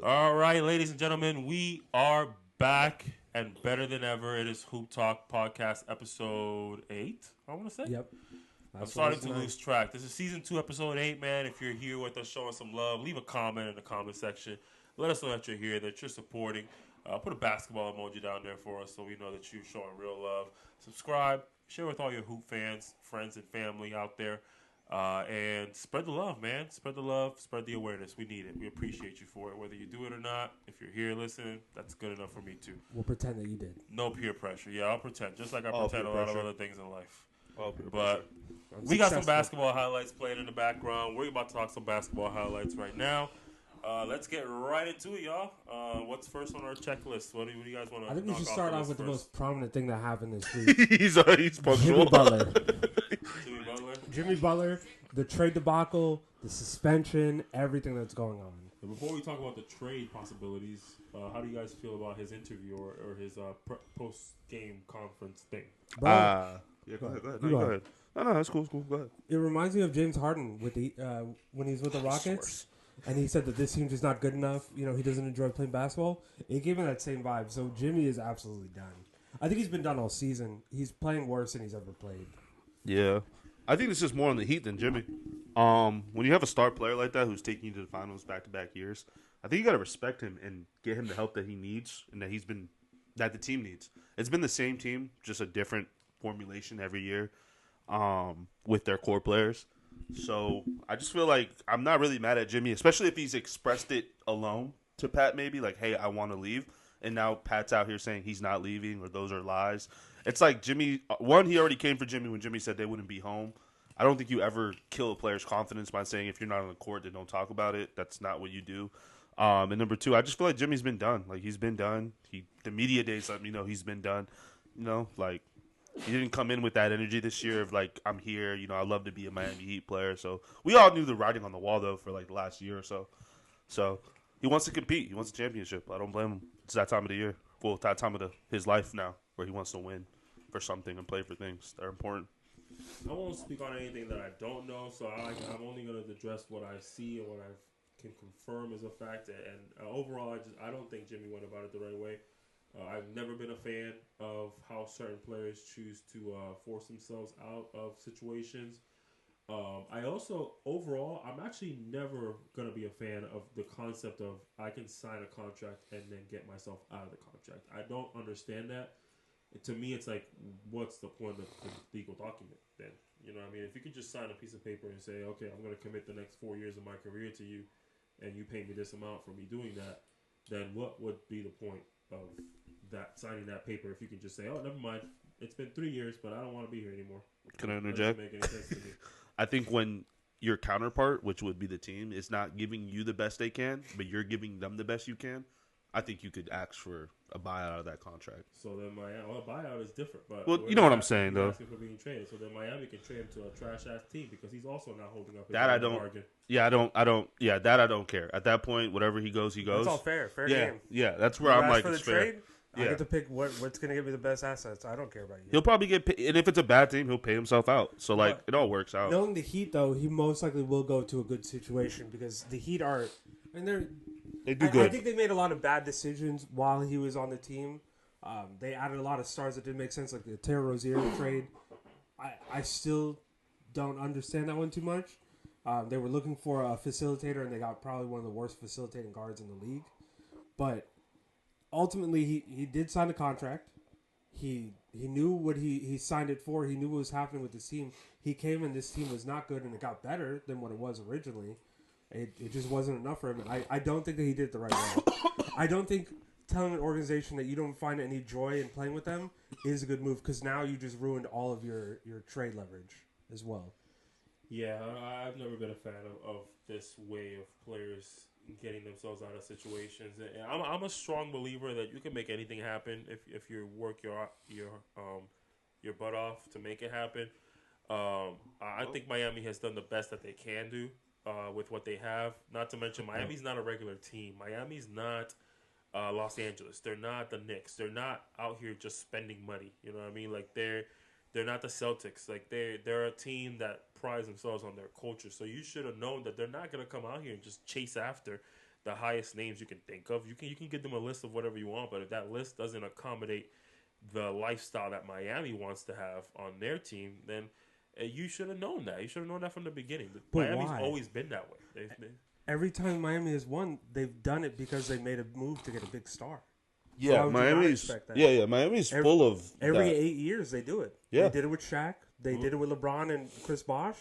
All right, ladies and gentlemen, we are back and better than ever. It is Hoop Talk Podcast episode 8, I want to say. Yep. I'm starting to lose track. This is season 2, episode 8, man. If you're here with us showing some love, leave a comment in the comment section. Let us know that you're here, that you're supporting. Put a basketball emoji down there for us so we know that you're showing real love. Subscribe. Share with all your Hoop fans, friends, and family out there. And spread the love, man. Spread the love. Spread the awareness. We need it. We appreciate you for it. Whether you do it or not, if you're here listening, that's good enough for me, too. We'll pretend that you did. No peer pressure. Yeah, I'll pretend. Just like I pretend a lot of other things in life. But we got some basketball highlights playing in the background. We're about to talk some basketball highlights right now. Let's get right into it, y'all. What's first on our checklist? What do you guys want to? I think we should start off with the most prominent thing that happened this week. he's punctual. Jimmy Butler. Jimmy Butler. Jimmy Butler, the trade debacle, the suspension, everything that's going on. And before we talk about the trade possibilities, how do you guys feel about his interview or his post-game conference thing? Yeah, go ahead. No, go ahead. No, that's cool. Go ahead. It reminds me of James Harden with the when he's with the Rockets. And he said that this team's just not good enough. You know, he doesn't enjoy playing basketball. It gave him that same vibe. So Jimmy is absolutely done. I think he's been done all season. He's playing worse than he's ever played. Yeah. I think this is more on the Heat than Jimmy. When you have a star player like that who's taking you to the finals back-to-back years, I think you got to respect him and get him the help that he needs and that the team needs. It's been the same team, just a different formulation every year with their core players. So I just feel like I'm not really mad at Jimmy, especially if he's expressed it alone to Pat maybe, like, hey, I want to leave. And now Pat's out here saying he's not leaving or those are lies. It's like Jimmy, one, he already came for Jimmy when Jimmy said they wouldn't be home. I don't think you ever kill a player's confidence by saying if you're not on the court, then don't talk about it. That's not what you do. And number two, I just feel like Jimmy's been done. Like, he's been done. The media days let me know he's been done. You know, like, he didn't come in with that energy this year of, like, I'm here. You know, I love to be a Miami Heat player. So we all knew the writing on the wall, though, for, like, the last year or so. So he wants to compete. He wants a championship. I don't blame him. It's that time of the year. Well, that time of his life now where he wants to win for something and play for things that are important. I won't speak on anything that I don't know, so I'm only going to address what I see and what I can confirm as a fact. And overall, I don't think Jimmy went about it the right way. I've never been a fan of how certain players choose to force themselves out of situations. I also, overall, I'm actually never going to be a fan of the concept of I can sign a contract and then get myself out of the contract. I don't understand that. To me, it's like, what's the point of the legal document then? You know what I mean? If you could just sign a piece of paper and say, okay, I'm going to commit the next 4 years of my career to you and you pay me this amount for me doing that, then what would be the point of that signing that paper if you can just say, oh, never mind, it's been 3 years, but I don't want to be here anymore? Can I interject? That doesn't make any sense to me. I think when your counterpart, which would be the team, is not giving you the best they can, but you're giving them the best you can, I think you could ask for a buyout of that contract. So then a buyout is different. But well, you know what I'm saying, though. Asking for being traded. So then Miami can trade him to a trash-ass team because he's also not holding up his that I don't. bargain. Yeah, I don't. Yeah, that I don't care. At that point, whatever he goes, he goes. It's all fair yeah, game. Yeah, that's where I'm like, for the it's fair. trade, Yeah. I get to pick what's going to give me the best assets. I don't care about you. He'll probably get paid, and if it's a bad team, he'll pay himself out. So, like, it all works out. Knowing the Heat, though, he most likely will go to a good situation because the Heat are, and they do good. I think they made a lot of bad decisions while he was on the team. They added a lot of stars that didn't make sense, like the Terry Rozier trade. I still don't understand that one too much. They were looking for a facilitator, and they got probably one of the worst facilitating guards in the league. But ultimately, he did sign a contract. He knew what he signed it for. He knew what was happening with this team. He came and this team was not good, and it got better than what it was originally. It just wasn't enough for him. And I don't think that he did it the right way. I don't think telling an organization that you don't find any joy in playing with them is a good move because now you just ruined all of your trade leverage as well. Yeah, I've never been a fan of this way of players getting themselves out of situations. And I'm a strong believer that you can make anything happen if you work your butt off to make it happen. I think Miami has done the best that they can do with what they have. Not to mention, Miami's not a regular team. Miami's not Los Angeles. They're not the Knicks. They're not out here just spending money. You know what I mean? Like they're not the Celtics. Like they're a team that prides themselves on their culture. So you should have known that they're not gonna come out here and just chase after the highest names you can think of. You can give them a list of whatever you want, but if that list doesn't accommodate the lifestyle that Miami wants to have on their team, then you should have known that. You should have known that from the beginning. But Miami's why? always been that way. Every time Miami has won, they've done it because they made a move to get a big star. Yeah, Why would you not Miami's. expect that? Yeah, Miami's full of Every that. 8 years they do it. Yeah. They did it with Shaq. They did it with LeBron and Chris Bosh.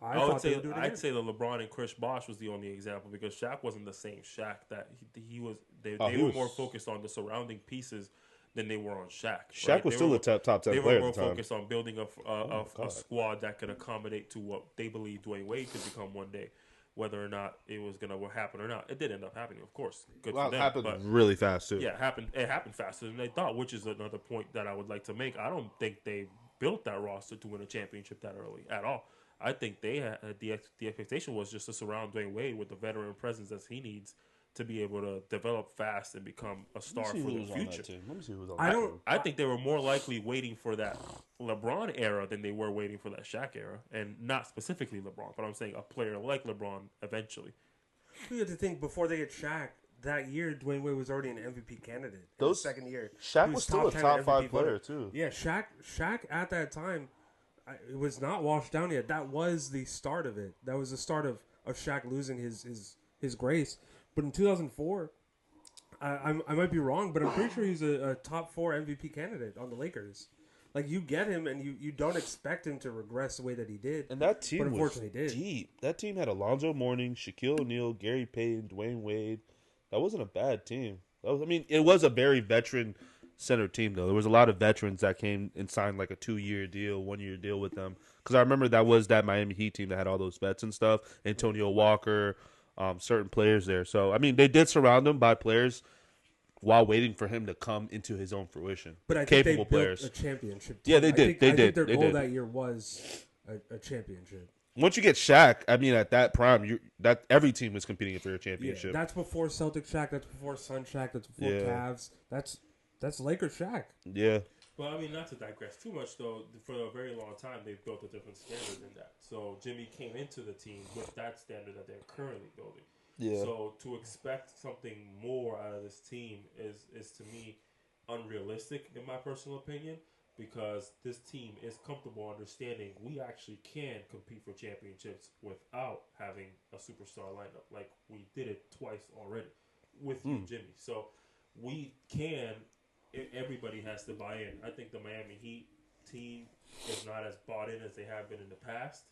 I would thought they say would do it again. I'd say the LeBron and Chris Bosh was the only example because Shaq wasn't the same Shaq that he was. They he were was- more focused on the surrounding pieces than they were on Shaq. Shaq right? was They still were- a top 10 They player were more at the time. focused on building a God. squad that could accommodate to what they believed Dwayne Wade could become one day, whether or not it was going to happen or not. It did end up happening, of course. Good Well, for it them. happened But really fast too. yeah, it happened faster than they thought, which is another point that I would like to make. I don't think they built that roster to win a championship that early at all. I think they had the expectation was just to surround Dwayne Wade with the veteran presence that he needs to be able to develop fast and become a star for the future. Let me see who's on I that don't. team. I think they were more likely waiting for that LeBron era than they were waiting for that Shaq era, and not specifically LeBron, but I'm saying a player like LeBron eventually. You have to think before they get Shaq. That year, Dwayne Wade was already an MVP candidate. Those- Second year, Shaq He was still a 10 top MVP 5 player voter. too. Yeah, Shaq at that time, it was not washed down yet. That was the start of it. That was the start of Shaq losing his grace. But in 2004, I might be wrong, but I'm pretty sure he's a top 4 MVP candidate on the Lakers. Like, you get him, and you don't expect him to regress the way that he did. And that team But was unfortunately did. deep. That team had Alonzo Mourning, Shaquille O'Neal, Gary Payton, Dwayne Wade. That wasn't a bad team. It was a very veteran-centered team, though. There was a lot of veterans that came and signed like a 2-year deal, 1-year deal with them. Because I remember that was that Miami Heat team that had all those vets and stuff. Antonio Walker, certain players there. So, they did surround him by players while waiting for him to come into his own fruition. But I think Capable they built players. a championship. Yeah, they I did. think- They I think did. their They goal did. that year was a championship. Once you get Shaq, at that prime, that every team was competing for a Yeah, championship. that's before Celtic Shaq. That's before Sun Shaq. That's before Yeah. Cavs. That's Lakers Shaq. Yeah. Well, not to digress too much, though, for a very long time, they've built a different standard than that. So Jimmy came into the team with that standard that they're currently building. Yeah. So to expect something more out of this team is to me unrealistic, in my personal opinion, because this team is comfortable understanding we actually can compete for championships without having a superstar lineup. Like, we did it twice already with you, Jimmy. So we can. Everybody has to buy in. I think the Miami Heat team is not as bought in as they have been in the past.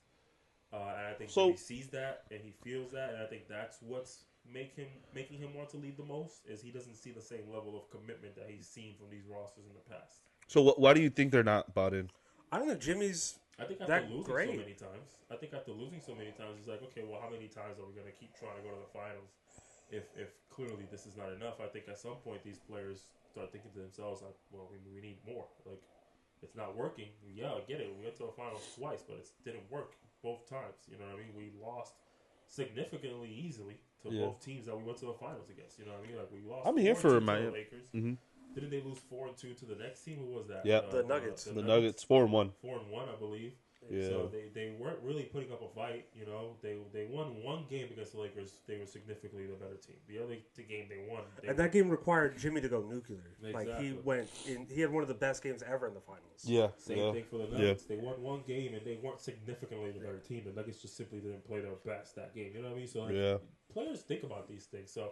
And I think Jimmy sees that and he feels that, and I think that's what's making him want to lead the most. Is he doesn't see the same level of commitment that he's seen from these rosters in the past. So why do you think they're not bought in? I don't know. Jimmy's I think after that losing great. so many times, he's like, okay, well, how many times are we going to keep trying to go to the finals? If clearly this is not enough, I think at some point these players start thinking to themselves like, well, we need more. Like, it's not working. Yeah, I get it. We went to the finals twice, but it didn't work both times. You know what I mean? We lost significantly easily to both teams that we went to the finals against. You know what I mean? Like, we lost. I'm here 4-2 for to Miami. the Lakers. Mm-hmm. Didn't they lose 4-2 to the next team? Who was that? Yeah. The Nuggets. The Nuggets 4-1. 4-1, I believe. Yeah. So they weren't really putting up a fight. You know, they won one game against the Lakers. They were significantly the better team. The other game they won. and that game required Jimmy to go nuclear. Like Exactly. he went in. He had one of the best games ever in the finals. Yeah. Same thing for the Nuggets. They won one game and they weren't significantly the better team. The Nuggets just simply didn't play their best that game. You know what I mean? So like, players think about these things. So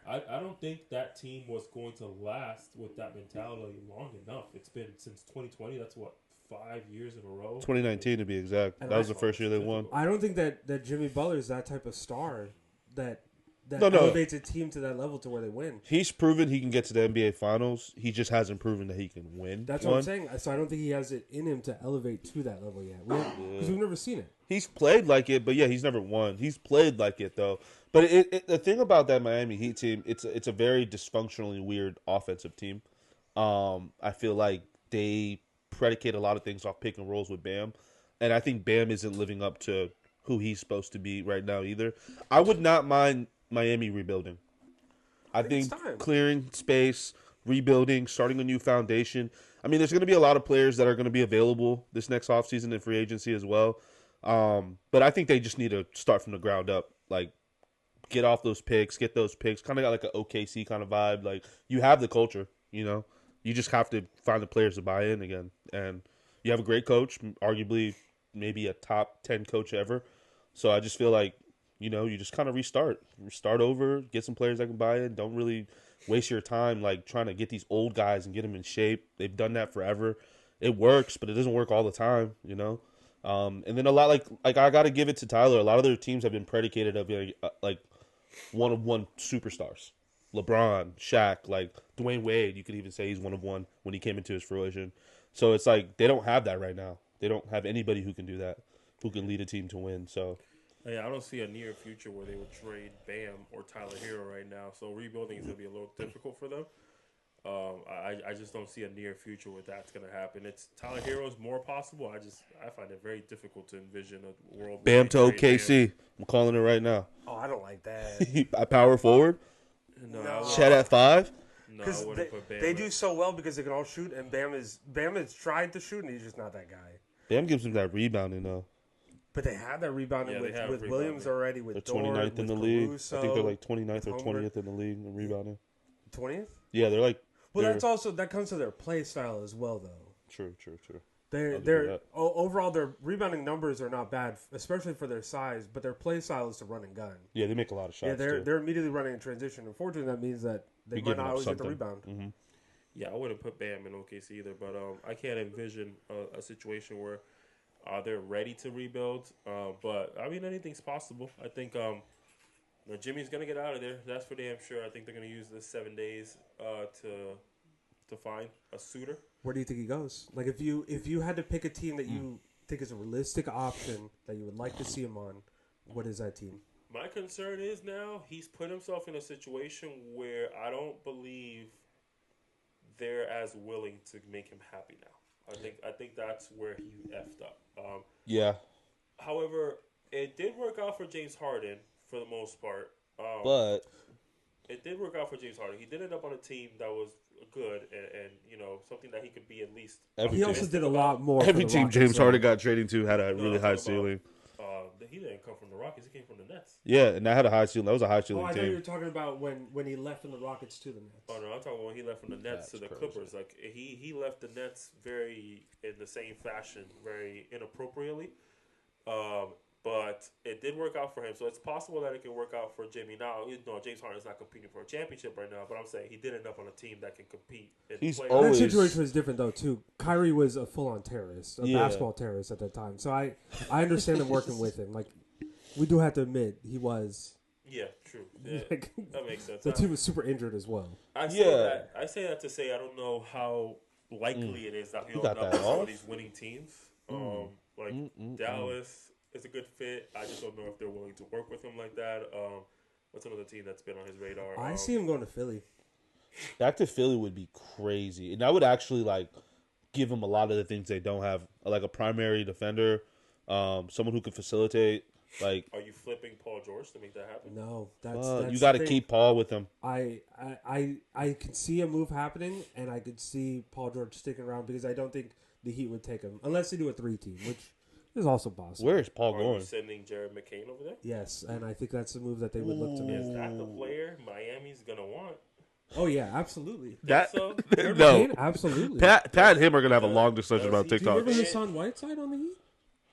I don't think that team was going to last with that mentality long enough. It's been since 2020. That's what, 5 years in a row. 2019 to be exact. And That was the first year they won. I don't think that Jimmy Butler is that type of star that No. elevates a team to that level to where they win. He's proven he can get to the NBA Finals. He just hasn't proven that he can win. That's what I'm saying. So I don't think he has it in him to elevate to that level yet. Because we've never seen it. He's played like it, but he's never won. He's played like it though. But the thing about that Miami Heat team, it's a very dysfunctionally weird offensive team. I feel like they predicate a lot of things off pick and rolls with Bam, and I think Bam isn't living up to who he's supposed to be right now either. I would not mind Miami rebuilding. I think it's time. clearing space, rebuilding, starting a new foundation. I mean, there's going to be a lot of players that are going to be available this next offseason in free agency as well. But I think they just need to start from the ground up, like get off those picks, get those picks. Kind of got like an OKC kind of vibe. Like, you have the culture, you know. You just have to find the players to buy in again. And you have a great coach, arguably maybe a top 10 coach ever. So I just feel like, you know, you just kind of restart over, get some players that can buy in. Don't really waste your time like trying to get these old guys and get them in shape. They've done that forever. It works, but it doesn't work all the time, you know. And then a lot like I got to give it to Tyler. A lot of their teams have been predicated of like one of one superstars. LeBron, Shaq, like Dwayne Wade. You could even say he's one of one when he came into his fruition. So it's like they don't have that right now. They don't have anybody who can do that, who can lead a team to win. So. Yeah, I don't see a near future where they would trade Bam or Tyler Hero right now. So rebuilding is going to be a little difficult for them. I just don't see a near future where that's going to happen. It's Tyler Hero's more possible. I find it very difficult to envision a world. Bam to OKC. Bam. I'm calling it right now. Oh, I don't like that. I power forward. No. Chet at 5. No, I wouldn't put Bam. They do so well because they can all shoot, and Bam is trying to shoot, and he's just not that guy. Bam gives him that rebounding though. But they had that rebounding with Williams already. With they're 29th in the league. Caruso, I think they're like 29th or 20th in the league in rebounding. 20th? Yeah, they're like. Well, that comes to their play style as well, though. True. They're overall their rebounding numbers are not bad, especially for their size. But their play style is to run and gun. Yeah, they make a lot of shots. Yeah, they're immediately running in transition. Unfortunately, that means that they might not always get the rebound. Mm-hmm. Yeah, I wouldn't put Bam in OKC either. But I can't envision a situation where. They're ready to rebuild, but I mean anything's possible. I think Jimmy's gonna get out of there. That's for damn sure. I think they're gonna use the 7 days to find a suitor. Where do you think he goes? Like if you had to pick a team that you think is a realistic option that you would like to see him on, what is that team? My concern is now he's put himself in a situation where I don't believe they're as willing to make him happy now. I think that's where he effed up. Yeah. However, it did work out for James Harden for the most part. But it did work out for James Harden. He did end up on a team that was good and you know something that he could be at least. He also did a lot more. Every team James Harden got traded to had a really high ceiling. He didn't come from the Rockets. He came from the Nets. Yeah, and that had a high ceiling. That was a high ceiling team. I thought you were talking about when he left from the Rockets to the Nets. Oh no, I'm talking about when he left from the Nets to the Clippers. Like he left the Nets very in the same fashion, very inappropriately. But it did work out for him, so it's possible that it can work out for Jimmy. Now, James Harden's not competing for a championship right now, but I'm saying he did end up on a team that can compete. That situation was different though too. Kyrie was a full-on terrorist, basketball terrorist at that time. So I understand him working with him. Like we do have to admit he was. Yeah, true. Yeah, that makes sense. The team was super injured as well. I say that to say I don't know how likely it is that he'll end up with some of these winning teams. Dallas. It's a good fit. I just don't know if they're willing to work with him like that. What's another team that's been on his radar? I see him going to Philly. Back to Philly would be crazy, and that would actually like give him a lot of the things they don't have, like a primary defender, someone who could facilitate. Like, are you flipping Paul George to make that happen? No, that's you got to keep Paul with him. I can see a move happening, and I could see Paul George sticking around because I don't think the Heat would take him unless they do a 3-team, which. Is also possible. Where is Paul going? Are you sending Jared McCain over there? Yes, and I think that's the move that they would look to make. Is that the player Miami's gonna want? Oh yeah, absolutely. That so? No, McCain? Absolutely. Pat and him are gonna have a long discussion about TikTok. Do you remember Hassan Whiteside on the Heat?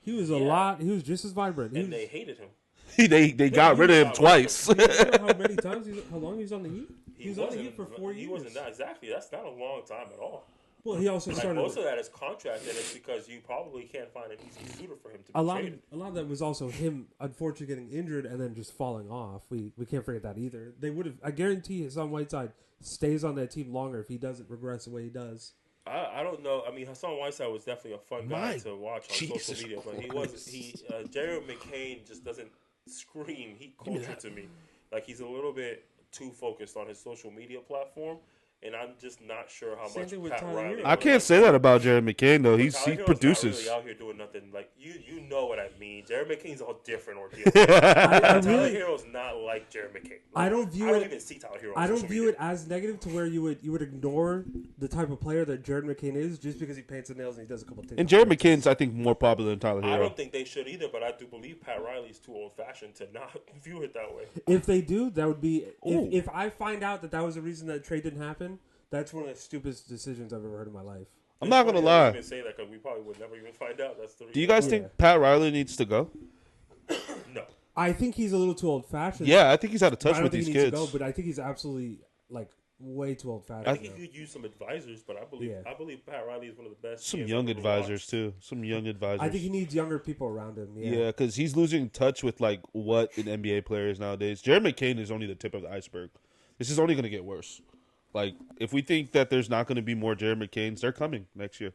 He was a lot. He was just as vibrant. They hated him. They got rid of him twice. Do you know how many times? How long he was on the Heat? He was on the Heat for 4 years. He wasn't that exactly. That's not a long time at all. Well, he also started. Most of that is contract, and it's because you probably can't find an easy suitor for him to be traded. A lot of that was also him, unfortunately, getting injured and then just falling off. We can't forget that either. They would have. I guarantee Hassan Whiteside stays on that team longer if he doesn't regress the way he does. I don't know. I mean, Hassan Whiteside was definitely a fun guy to watch on social media, but he wasn't. Jared McCain just doesn't scream heat culture to me. Like he's a little bit too focused on his social media platform. And I'm just not sure how much Pat Riley. I can't say that about Jared McCain though. He produces. Not really out here doing nothing. Like you know what I mean. Jared McCain's all different ordeal. I Tyler really, Hero's not like Jared McCain. I don't view I don't it. even see Tyler Hero. I don't view it as negative to where you would ignore the type of player that Jared McCain is just because he paints the nails and he does a couple things. And Jared McCain's, I think, more popular than Tyler I Hero. don't think they should either, but I do believe Pat Riley's too old-fashioned to not view it that way. If they do, that would be. If I find out that was the reason that trade didn't happen, that's one of the stupidest decisions I've ever heard in my life. I'm not gonna I lie. didn't even say that because we probably would never even find out. That's the reason. Do you guys think Pat Riley needs to go? No. I think he's a little too old fashioned. Yeah, I think he's out of I touch don't with think these he needs kids. to go, but I think he's absolutely like way too old I fashioned. think he could use some advisors, but I believe Pat Riley is one of the best. Some GMs young I've ever advisors watched. too. Some young advisors. I think he needs younger people around him. Yeah, Yeah. because he's losing touch with like what an NBA player is nowadays. Jared McCain is only the tip of the iceberg. This is only going to get worse. Like, if we think that there's not going to be more Jared McCains, they're coming next year.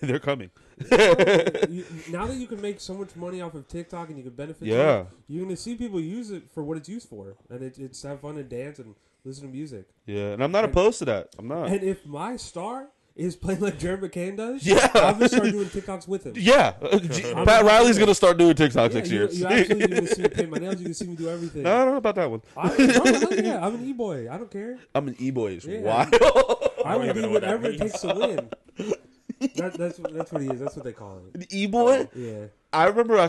They're coming. Now that you can make so much money off of TikTok and you can benefit, Yeah. you're going to see people use it for what it's used for, and it's to have fun and dance and listen to music. Yeah, and I'm not opposed to that. I'm not. And if my star is playing like Jared McCain does, Yeah. I'm gonna start doing TikToks with him. Yeah, Pat Riley's going to start doing TikToks next year. You absolutely going to see me paint my nails. You can see me do everything. No, I don't know about that one. Yeah, I'm an e-boy. I don't care. I'm an e-boy. It's Yeah. wild. I will even do know what that whatever it means. takes to win. That's what he is. That's what they call it. An e-boy? Yeah. I remember I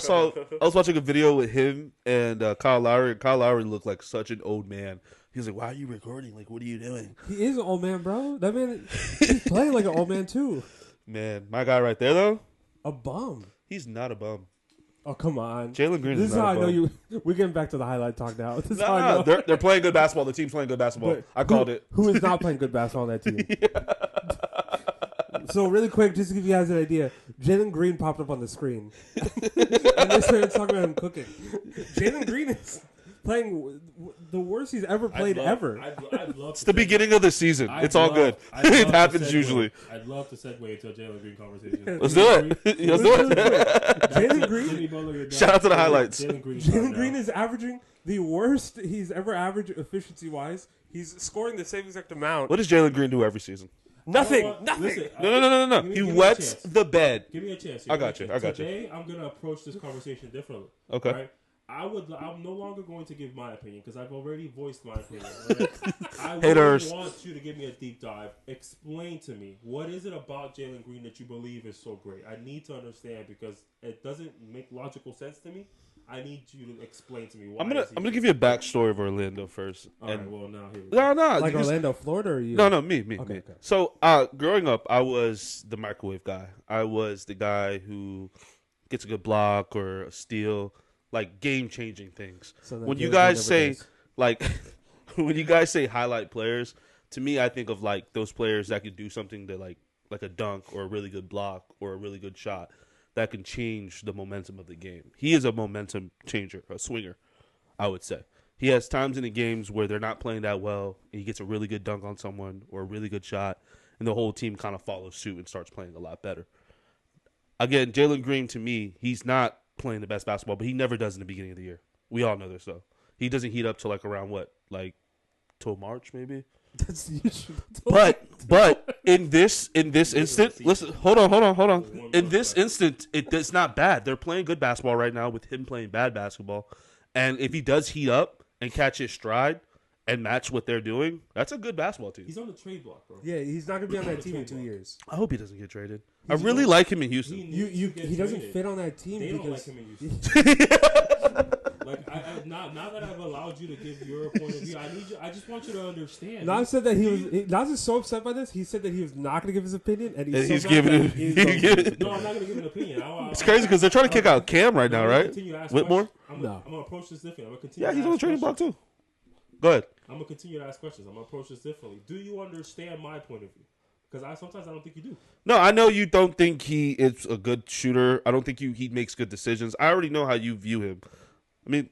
was watching a video with him and Kyle Lowry. And Kyle Lowry looked like such an old man. He was like, "Why are you recording? Like, what are you doing?" He is an old man, bro. That man, he's playing like an old man too. Man, my guy right there though, A bum. he's not a bum. Oh, come on. Jalen Green This is is how not I a know bum. you. We're getting back to the highlight talk now. This is how I know. No, they're playing good basketball. The team's playing good basketball. But I called it. Who is not playing good basketball on that team? So really quick, just to give you guys an idea, Jalen Green popped up on the screen, and they started talking about him cooking. Jalen Green is playing the worst he's ever played ever. I'd love It's the beginning of the season. It's all good. It happens usually. I'd love to segue into a Jalen Green conversation. Let's do it. Let's do it. Jalen Green. Jimmy Butler, you're done. Shout out to the highlights. Jalen Green is averaging the worst he's ever averaged efficiency wise. He's scoring the same exact amount. What does Jalen Green do every season? Nothing. Listen, No. Give me- He give me a wets chance. the bed. Give me a chance. I got you. Today, I'm gonna approach this conversation differently. Okay. Right? I'm no longer going to give my opinion because I've already voiced my opinion. Right? I Haters. really want you to give me a deep dive. Explain to me what is it about Jalen Green that you believe is so great. I need to understand because it doesn't make logical sense to me. I need you to explain to me why. I'm gonna give you a backstory of Orlando first. All right. Well, now here. No. Like because- Orlando, Florida, or you? No, me. Okay. So, growing up, I was the microwave guy. I was the guy who gets a good block or a steal, like game-changing things. So then When you Jalen guys Green say, never does. like, when you guys say highlight players, to me, I think of, like, those players that could do something that, like a dunk or a really good block or a really good shot that can change the momentum of the game. He is a momentum changer, a swinger, I would say. He has times in the games where they're not playing that well, and he gets a really good dunk on someone or a really good shot, and the whole team kind of follows suit and starts playing a lot better. Again, Jalen Green, to me, he's not playing the best basketball, but he never does in the beginning of the year. We all know this, though. He doesn't heat up till like around what? Like till March, maybe? That's usually. But in this instant, listen, hold on. In this instant, it's not bad. They're playing good basketball right now with him playing bad basketball. And if he does heat up and catch his stride and match what they're doing, that's a good basketball team. He's on the trade block, bro. Yeah, he's not gonna be on that team in 2 years. I hope he doesn't get traded. I really like him in Houston. He doesn't fit on that team They don't like because him in Houston. Like now that I've allowed you to give your point of view, I just want you to understand. Nas said that Nas is so upset by this. He said that he was not going to give his opinion, and And he's he's giving it. No, I'm not going to give an opinion. It's crazy because they're trying to kick out Cam right now, I'm gonna right? continue to ask Whitmore? questions. I'm No. gonna approach this differently. I'm gonna continue. Yeah, to he's on the ask trading block questions. too. Go ahead. I'm gonna continue to ask questions. I'm gonna approach this differently. Do you understand my point of view? Because sometimes I don't think you do. No, I know you don't think he is a good shooter. I don't think he makes good decisions. I already know how you view him. I mean,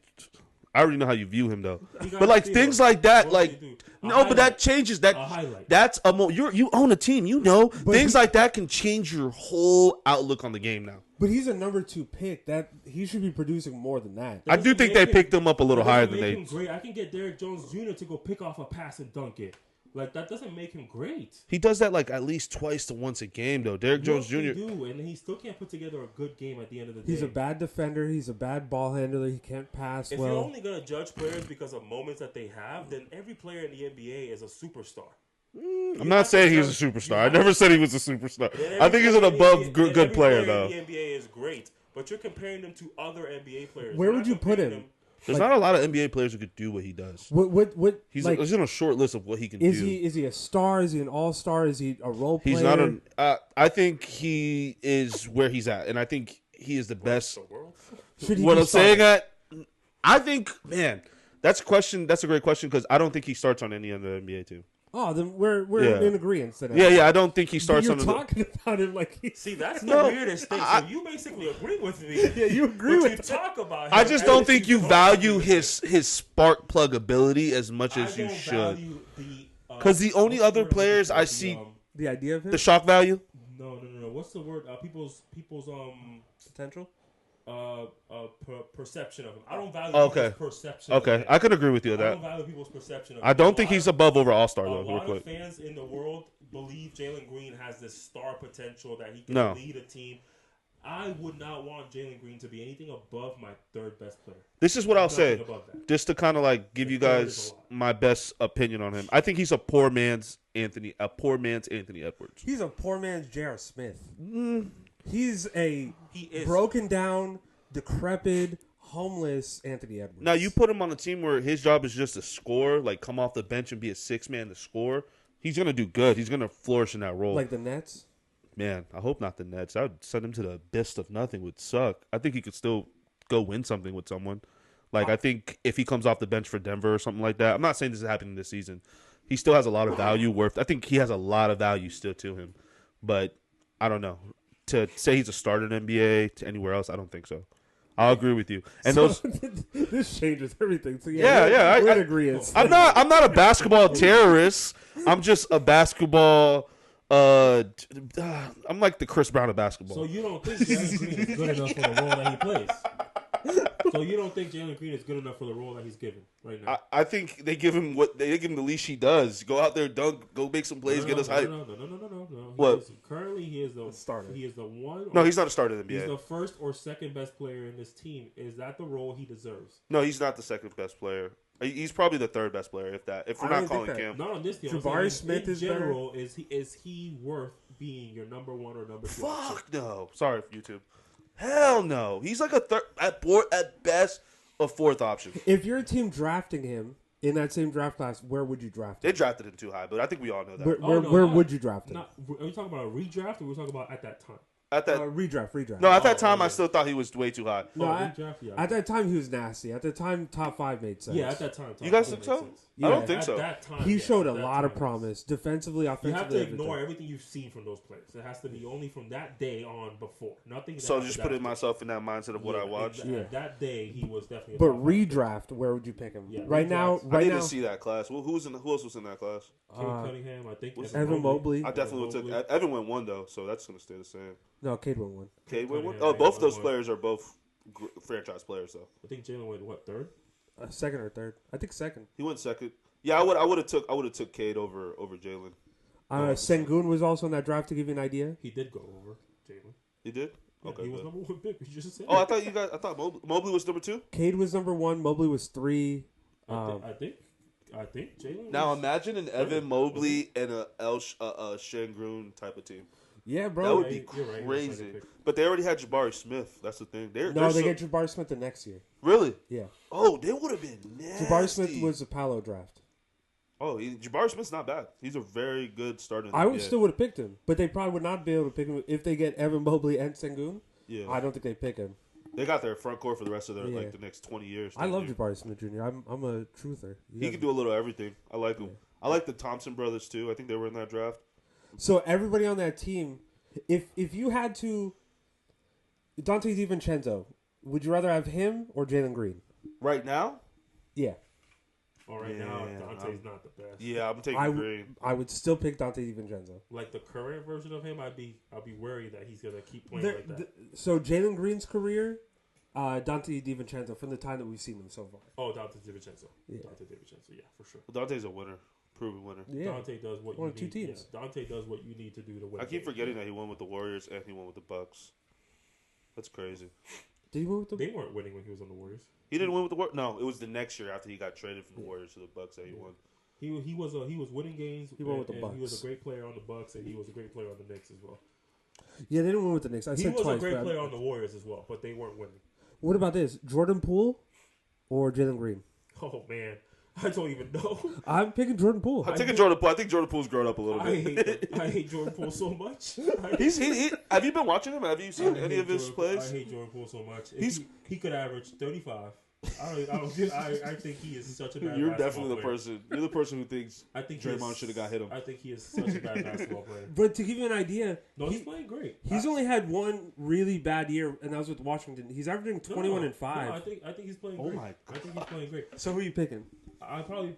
I already know how you view him though. got But like to things see like that, what like do you do? no, but that changes. A highlight. That's you own a team. You know things like that can change your whole outlook on the game now. but he's a number 2 pick. That he should be producing more than that. I do think they picked him up a little higher than Make they. him great. I can get Derrick Jones Jr. to go pick off a pass and dunk it. Like, that doesn't make him great. He does that like at least twice to once a game, though. Derrick Jones Jr. Yes, they do, and he still can't put together a good game at the end of the day. He's a bad defender. He's a bad ball handler. He can't pass If well. you're only going to judge players because of moments that they have, then every player in the NBA is a superstar. I'm not saying he was a superstar. I never said he was a superstar. I think he's an above good player, though. The NBA is great, but you're comparing them to other NBA players. Where would you put him? There's not a lot of NBA players who could do what he does. What? He's like, on a short list of what he can do. Is he a star? Is he an all-star? Is he a role player? He's not an. I think he is where he's at, and I think he is the best. Should he What be I'm saying at, I think, man, that's a question. That's a great question because I don't think he starts on any other NBA team. Oh, then we're in agreement. Yeah. I don't think he starts You're on. talking about him like he's... See, that's the weirdest thing. So you basically agree with me. Yeah, you agree but with you that. talk about him. I just don't think you value his spark plug ability as much as you should. Because the only other players I see, The idea of him? the shock value. No. What's the word? People's Potential? perception of him. I don't value Okay. people's perception. Okay, of him. I can agree with you with I that. don't value people's perception of him. I don't A think lot he's of- above over All Star A though. Real lot of quick. fans in the world believe Jalen Green has this star potential that he can No. lead a team. I would not want Jalen Green to be anything above my third best player. This is what I'll say, Nothing above that. just to kind of like give you third is guys a lot. my best opinion on him. I think he's a poor man's Anthony Edwards. He's a poor man's J.R. Smith. He's a He is broken down, decrepit, homeless Anthony Edwards. Now you put him on a team where his job is just to score, like come off the bench and be a 6-man to score. He's gonna do good. He's gonna flourish in that role. Like the Nets? Man, I hope not the Nets. I would send him to the abyss of nothing. Would suck. I think he could still go win something with someone. Like I think if he comes off the bench for Denver or something like that. I'm not saying this is happening this season. He still has a lot of value. I think he has a lot of value still to him. But I don't know. To say he's a starter in NBA to anywhere else, I don't think so. I'll agree with you. And those, this changes everything. So Yeah, we're I in agreement. I'm not a basketball terrorist. I'm just a basketball. I'm like the Chris Brown of basketball. So you don't think Jalen Green is good enough for the role that he plays? So you don't think Jalen Green is good enough for the role that he's given right now? I think they give him the leash he does. Go out there, dunk, go make some plays, get us hype. No. What? Currently, he is the starter. He is the one. No, he's not a starter in the He's NBA. the first or second best player in this team. Is that the role he deserves? No, he's not the second best player. He's probably the third best player, if that. If we're I don't not think calling that- Cam. Not on this team. Jabari Smith in is better. general. Is he worth being your number one or number two? Fuck no. Sorry, YouTube. Hell no. He's like a third at best a fourth option. If you're a team drafting him in that same draft class, where would you draft him? They drafted him too high, but I think we all know that. Where would you draft him? Are we talking about a redraft or are we talking about at that time? At that Redraft. no, at that time I still thought he was way too high. No, redraft, yeah. at that time he was nasty. At the time, top 5 made sense. Yeah, at that time. You guys that think makes so? sense. I don't Yeah. think At so. that time, He yes, showed a at that lot of time, promise, defensively, You offensively. have to everything. ignore everything you've seen from those players. It has to be only from that day on before. Nothing. So that- just that- putting myself in that mindset of what I yeah, watched. and That day, he was definitely. a But top five pick. redraft, where would you pick him? Yeah, right now, redraft. I right need now, to see that class. Who else was in that class? Cade Cunningham, I think. Evan Mobley. I definitely would Mobley. took Evan went one though, so that's gonna stay the same. No, Cade won one. Cade went one. Cunningham, Oh, both of those went one. players are both franchise players though. I think Jalen went what, third? Second or third? I think second. He went second. Yeah, I would have took Cade over Jalen. Sengun was also in that draft to give you an idea. He did go over Jalen. He did. Yeah, Okay. he was good. number one pick. You just said. Oh, I thought Mobley was number 2. Cade was number 1. Mobley was 3. I think Jalen. Now was- imagine an Evan Mobley and a Shengun type of team. Yeah, bro. That would be You're right, he was crazy. second pick. But they already had Jabari Smith. That's the thing. No, they get Jabari Smith the next year. really. Yeah. Oh, they would have been nasty. Jabari Smith was a Palo draft. Oh, Jabari Smith's not bad. He's a very good starter. In the I would NBA. still would have picked him, but they probably would not be able to pick him if they get Evan Mobley and Sengun. Yeah, I don't think they pick him. they got their front court for the rest of their Yeah. like the next 20 years. I love you. Jabari Smith Jr. I'm a truther. He can do a little everything. I like him. I like the Thompson brothers too. I think they were in that draft. So everybody on that team, if you had to, Dante DiVincenzo, would you rather have him or Jalen Green? Right now, Yeah, Oh, right now, Yeah, Dante's not the best. yeah, I'm taking Green. I would still pick Dante DiVincenzo. Like the current version of him, I'll be worried that he's gonna keep playing like that. So Jalen Green's career, Dante DiVincenzo from the time that we've seen him so far. Oh, Dante DiVincenzo. Yeah. Dante DiVincenzo, yeah, for sure. Dante's a winner. proven winner. Yeah. Dante does what One you of two need. teams. Yeah, Dante does what you need to do to win. I keep forgetting that he won with the Warriors and he won with the Bucks. That's crazy. Did he move with They weren't winning when he was on the Warriors. He didn't win with the Warriors. No, it was the next year after he got traded from the Warriors to the Bucks that he won. He was winning games. He won with the Bucks. He was a great player on the Bucks, and he was a great player on the Knicks as well. Yeah, they didn't win with the Knicks. He was a great player on the Warriors as well, but they weren't winning. What about this? Jordan Poole or Jalen Green? Oh man, I don't even know. I'm picking Jordan Poole. I'm taking Jordan Poole. I think Jordan Poole's grown up a little bit. I hate Jordan Poole so much. Have you been watching him? Have you seen any of his plays? I hate Jordan Poole so much. He could average 35. I think he is such a bad. You're basketball definitely the player. person. You're the person who thinks I think Draymond should have got hit him. I think he is such a bad basketball player. But to give you an idea, No, he's playing great. he's only had one really bad year, and that was with Washington. He's averaging 21 and 5. No, I think he's playing Oh great. my I think he's playing great. So who are you picking? I'd probably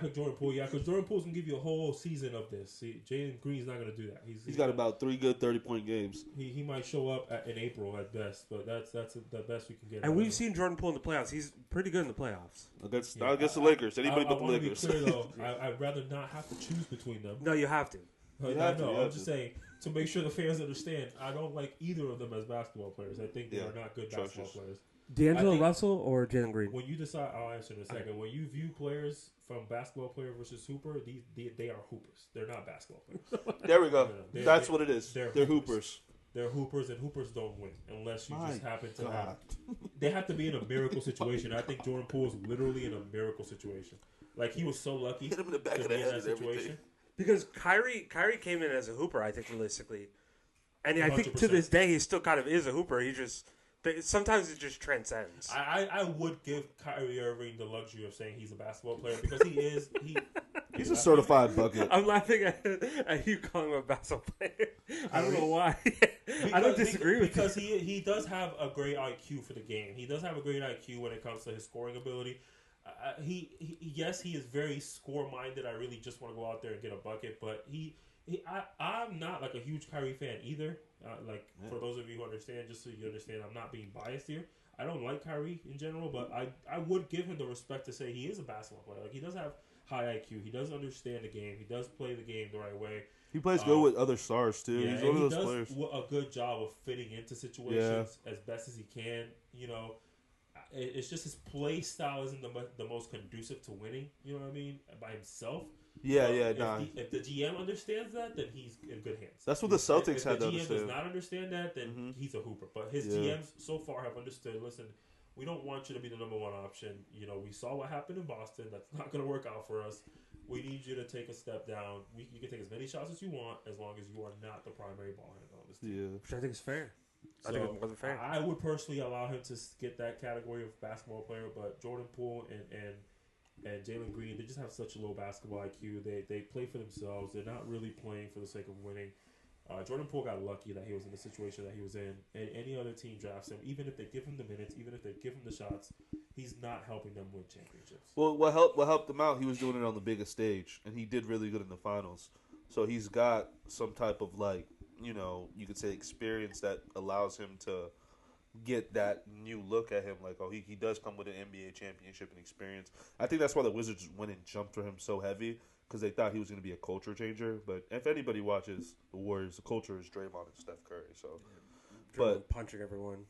pick Jordan Poole. Yeah, because Jordan Poole's gonna give you a whole season of this. See, Jalen Green's not gonna do that. He's got about 3 good 30-point games. He might show up in April at best, but that's the best we can get. And we've seen Jordan Poole in the playoffs. He's pretty good in the playoffs. Against the Lakers. Anybody but the Lakers. I want to be clear though. I'd rather not have to choose between them. No, you have to. I'm just saying to make sure the fans understand. I don't like either of them as basketball players. I think they are not good basketball players. D'Angelo Russell or Jalen Green? When you decide, I'll answer in a second. When you view players from basketball player versus hooper, they are hoopers. They're not basketball players. There we go. That's what it is. They're hoopers. They're hoopers, and hoopers don't win unless you just happen to God. have. They have to be in a miracle situation. I think Jordan Poole is literally in a miracle situation. Like he was so lucky Hit him in the back to of be the in head that and situation. everything. Because Kyrie came in as a hooper, I think, realistically. And I think to 100%. this day, he still kind of is a hooper. He just... Sometimes it just transcends. I would give Kyrie Irving the luxury of saying he's a basketball player because he is. He's a certified bucket. I'm laughing at you calling him a basketball player. I don't know why. I don't disagree with you. because he does have a great IQ for the game. He does have a great IQ when it comes to his scoring ability. Yes, he is very score minded. I really just want to go out there and get a bucket, but I'm not like a huge Kyrie fan either. For those of you who understand, just so you understand, I'm not being biased here. I don't like Kyrie in general, but I would give him the respect to say he is a basketball player. Like he does have high IQ. He does understand the game. He does play the game the right way. He plays good with other stars too. Yeah, He's one of those does players. a good job of fitting into situations as best as he can. You know, it's just his play style isn't the most conducive to winning. You know what I mean? By himself. If the GM understands that, then he's in good hands. That's what the Celtics had to If the GM understand. does not understand that, then he's a hooper. But his GMs so far have understood. Listen, we don't want you to be the number one option. You know, we saw what happened in Boston. That's not going to work out for us. We need you to take a step down. You can take as many shots as you want, as long as you are not the primary ball handler on this team. Yeah, Which I think is fair. So I think it wasn't fair. I would personally allow him to get that category of basketball player, but Jordan Poole and Jalen Green, they just have such a low basketball IQ. They play for themselves. They're not really playing for the sake of winning. Jordan Poole got lucky that he was in the situation that he was in. And any other team drafts him, even if they give him the minutes, even if they give him the shots, he's not helping them win championships. Well, what helped him out, he was doing it on the biggest stage, and he did really good in the finals. So he's got some type of, like, you know, you could say experience that allows him to get that new look at him. Like, he does come with an NBA championship and experience. I think that's why the Wizards went and jumped for him so heavy, because they thought he was going to be a culture changer. But if anybody watches the Warriors, the culture is Draymond and Steph Curry. So, but punching everyone.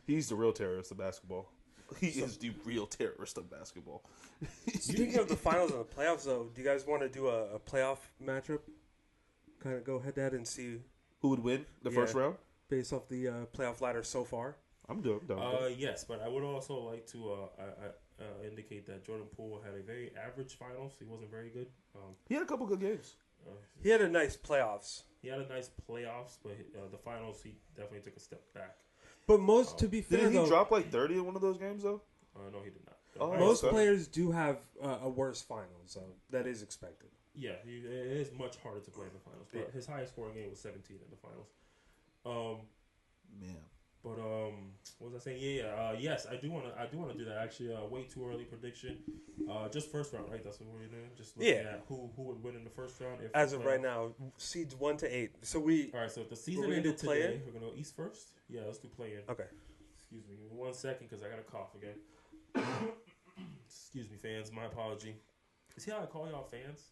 he's the real terrorist of basketball. He is the real terrorist of basketball. Speaking of the finals and the playoffs, though, do you guys want to do a playoff matchup? Kind of go head-to-head and see Who would win the first round? based off the playoff ladder so far. I'm doing. Yes, but I would also like to indicate that Jordan Poole had a very average finals. He wasn't very good. He had a couple good games. He had a nice playoffs. He had a nice playoffs, but the finals he definitely took a step back. But to be fair, Didn't he though, drop like 30 in one of those games though? No, he did not. Oh, most okay. players do have a worse final, so that is expected. Yeah, it is much harder to play in the finals. But his highest scoring game was 17 in the finals. Man. But what was I saying? Yes, I do want to do that. Actually, way too early prediction. Just first round, right? That's what we're doing. Just looking at who would win in the first round. As of right now, seeds 1 to 8. So we. All right. So if the season we ended do play today, in? we're gonna go East first. Yeah, let's do play in. Okay. Excuse me, 1 second, because I got a cough again. Excuse me, fans. My apology. See how I call y'all fans?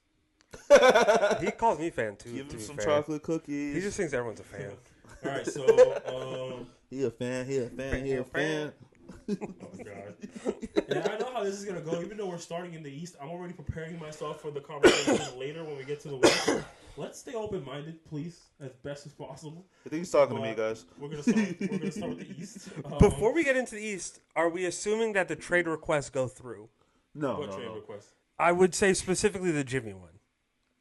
He calls me fan too. Give to him be some fair. chocolate cookies. He just thinks everyone's a fan. All right, so He a fan. He a fan. He a fan. oh god, yeah, I know how this is gonna go. Even though we're starting in the East, I'm already preparing myself for the conversation later when we get to the West. Let's stay open-minded, please, as best as possible. I think he's talking to me, guys. We're gonna start with the East. Before we get into the East, are we assuming that the trade requests go through? What trade request? I would say specifically the Jimmy one.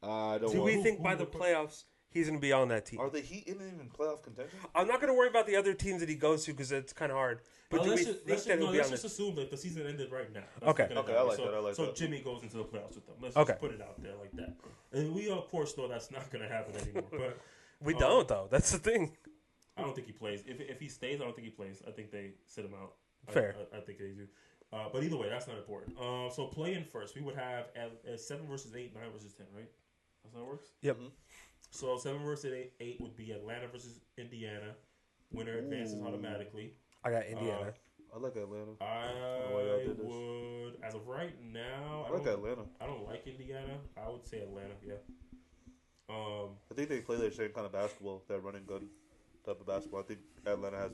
I don't Do want. we think by the playoffs he's going to be on that team? Are the Heat even playoff contention? I'm not going to worry about the other teams that he goes to because it's kind of hard. But do we think that he'll be on let's just the assume that the season ended right now. Okay. Okay, I like that. So Jimmy goes into the playoffs with them. Let's just put it out there like that. And we, of course, know that's not going to happen anymore. But We don't, though. That's the thing. I don't think he plays. If he stays, I don't think he plays. I think they sit him out. Fair. I think they do. But either way, that's not important. So playing first, we would have 7 versus 8, 9 versus 10, right? That's how it works? Yep. Mm-hmm. So 7 versus 8 would be Atlanta versus Indiana. Winner advances automatically. I got Indiana. I like Atlanta. I would, as of right now, I like Atlanta. I don't like Indiana. I would say Atlanta, yeah. I think they play their same kind of basketball, that running gun type of basketball. I think Atlanta has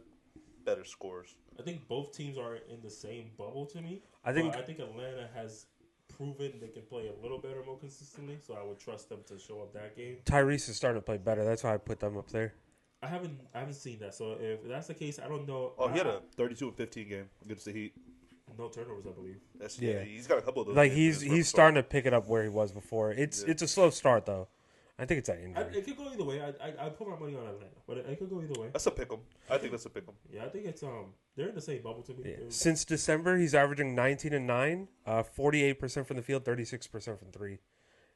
better scores. I think both teams are in the same bubble to me. I think Atlanta has proven they can play a little better, more consistently. So I would trust them to show up that game. Tyrese is starting to play better. That's why I put them up there. I haven't seen that. So if that's the case, I don't know. Oh, he had a 32-15 game against the Heat. No turnovers, I believe. Yeah, he's got a couple of those. Like he's starting to pick it up where he was before. It's a slow start though. I think it's an injury. It could go either way. I put my money on Atlanta, but it could go either way. That's a pick 'em. I think that's a pick 'em. Yeah, I think it's they're in the same bubble to me. Yeah. Since December, he's averaging 19 and 9, 48% from the field, 36% from 3,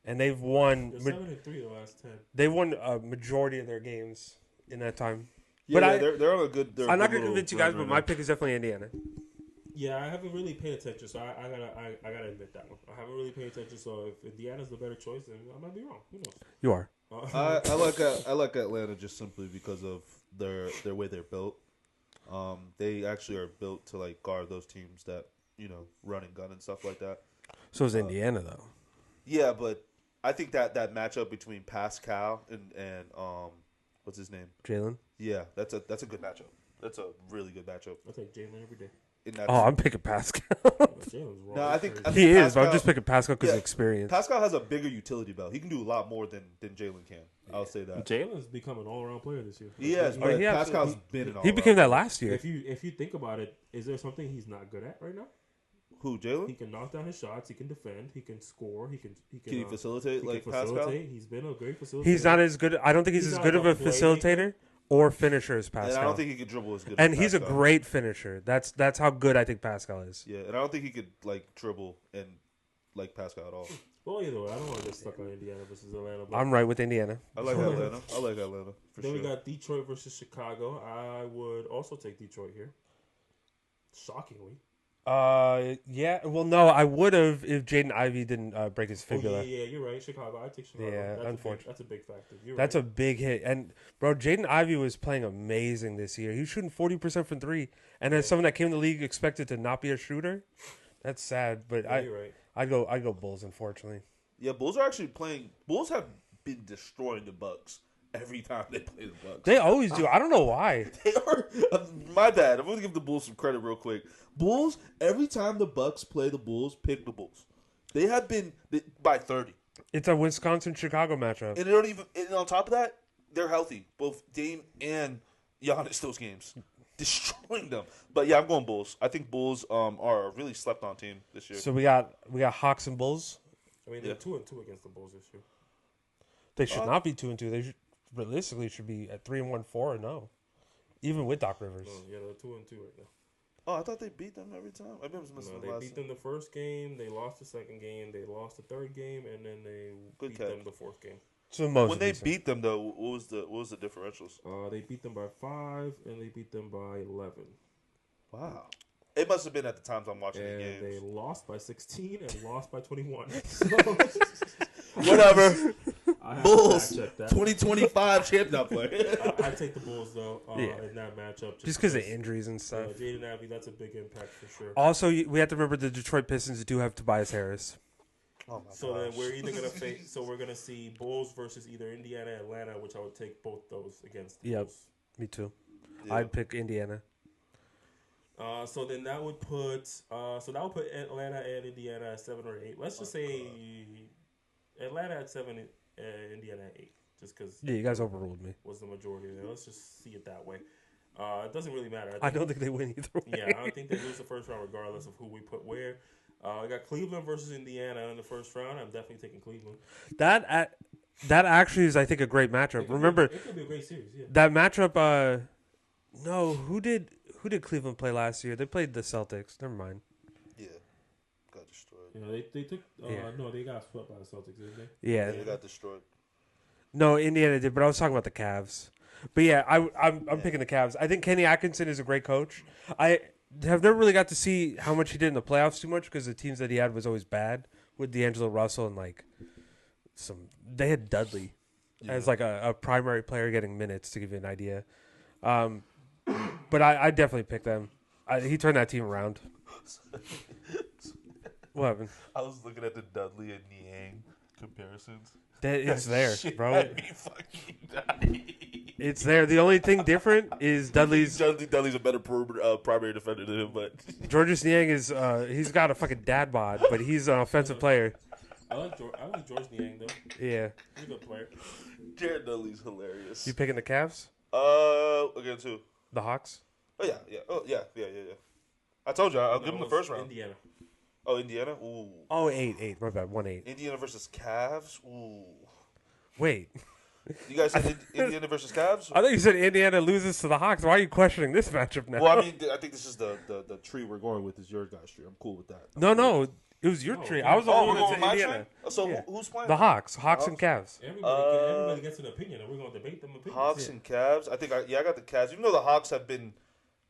and they've won. They're 7-3 the last 10. They won a majority of their games in that time. Yeah, but they're on a good. I'm not gonna convince you guys, but my pick is definitely Indiana. Yeah, I haven't really paid attention, so I gotta admit that one. I haven't really paid attention, so if Indiana's the better choice, then I might be wrong. Who knows? You are. I like Atlanta just simply because of their way they're built. They actually are built to like guard those teams that run and gun and stuff like that. So is Indiana though. Yeah, but I think that matchup between Pascal and what's his name? Jalen. Yeah, that's a good matchup. That's a really good matchup. I'll take Jalen every day. I'm picking Pascal. Jalen's wrong. No, I think He is, Pascal, but I'm just picking Pascal because of experience. Pascal has a bigger utility belt. He can do a lot more than Jalen can. I'll say that. Jalen's become an all-around player this year. He has, but Pascal's been an all-around. He became that last year. If you think about it, is there something he's not good at right now? Who, Jalen? He can knock down his shots. He can defend. He can score. Can he facilitate he like can Pascal? facilitate. He's been a great facilitator. He's not as good. I don't think he's as good of a facilitator or finisher as Pascal. And I don't think he could dribble as good. And as he's Pascal. a great finisher. That's how good I think Pascal is. Yeah, and I don't think he could like dribble and like Pascal at all. Well, either way, I don't want to get stuck on Indiana versus Atlanta. But I'm right with Indiana. I like Atlanta. For then sure. we got Detroit versus Chicago. I would also take Detroit here. Shockingly. Yeah. Well, no, I would have if Jaden Ivey didn't break his fibula. Yeah, you're right. Chicago. I take Chicago. Yeah, unfortunately. That's a big factor. That's a big hit. And, bro, Jaden Ivey was playing amazing this year. He was shooting 40% from 3. And as someone that came in the league expected to not be a shooter, that's sad. But you're right. I'd go Bulls, unfortunately. Yeah, Bulls are actually playing. Bulls have been destroying the Bucks every time they play the Bucks. They always do. I don't know why. They are. My bad. I'm going to give the Bulls some credit real quick. Bulls, every time the Bucks play the Bulls, pick the Bulls. They have been by 30. It's a Wisconsin-Chicago matchup. And they don't even. And on top of that, they're healthy. Both Dame and Giannis those games, destroying them. But yeah, I'm going Bulls. I think Bulls are a really slept on team this year. So we got Hawks and Bulls. I mean, they're 2-2 against the Bulls this year. They should not be 2-2. They realistically should be at 3-1, 4-0, even with Doc Rivers. Yeah, they're 2-2 right now. Oh, I thought they beat them every time. I was missing the They last beat them the first game. They lost the second game. They lost the third game, and then they beat them the fourth game. So most when they beat them though, what was the differentials? They beat them by 5, and they beat them by 11. Wow. It must have been at the times I'm watching the And games. they lost by 16 and lost by 21. So, Whatever. Bulls, check that. 2025 champion player. I take the Bulls though in that matchup, just because of injuries and stuff. Jaden Ivey, that's a big impact for sure. Also, we have to remember the Detroit Pistons do have Tobias Harris. Oh my So then gosh. we're either gonna face. So we're gonna see Bulls versus either Indiana, or Atlanta, which I would take both those against the Yep. Bulls. Me too. Yeah. I'd pick Indiana. So then that would put. So that would put Atlanta and Indiana at 7 or 8. Let's just say Atlanta at 7, Indiana at 8, just because. Yeah, you guys overruled me. Was the majority there. Let's just see it that way. It doesn't really matter. I don't think they win either way. Yeah, I don't think they lose the first round regardless of who we put where. I got Cleveland versus Indiana in the first round. I'm definitely taking Cleveland. That actually is, I think, a great matchup. Remember, it could be a great series. Yeah. that matchup. No, who did Cleveland play last year? They played the Celtics. Never mind. Yeah. Got destroyed. You know, they took. Yeah. No, they got swept by the Celtics, didn't they? Yeah. They got destroyed. No, Indiana did, but I was talking about the Cavs. But yeah, I'm picking the Cavs. I think Kenny Atkinson is a great coach. I have never really got to see how much he did in the playoffs too much because the teams that he had was always bad with D'Angelo Russell and like they had Dudley as like a primary player getting minutes to give you an idea. But I definitely pick them. He turned that team around. What happened? I was looking at the Dudley and Niang comparisons. It's there, Shit bro. had me fucking dying. It's there. The only thing different is Dudley's. Dudley's a better primary defender than him, but Georges Niang is he's got a fucking dad bod, but he's an offensive player. I like George Niang though. Yeah. He's a good player. Jared Dudley's hilarious. You picking the Cavs? Against who? The Hawks? Oh yeah. I told you I'll give him the first round. Indiana. Oh, Indiana. Ooh. Oh, 8. My bad. 1-8. Indiana versus Cavs. Ooh. Wait. You guys said Indiana versus Cavs? I thought you said Indiana loses to the Hawks. Why are you questioning this matchup now? Well, I mean, I think this is the tree we're going with is your guys' tree. I'm cool with that. No. It was your tree. I was the Oh, one we're that going said my Indiana. tree? So Yeah. who's playing? The Hawks. Hawks and Cavs. Everybody gets an opinion, and we're gonna debate them opinions. Hawks and Cavs. I think I got the Cavs. Even though the Hawks have been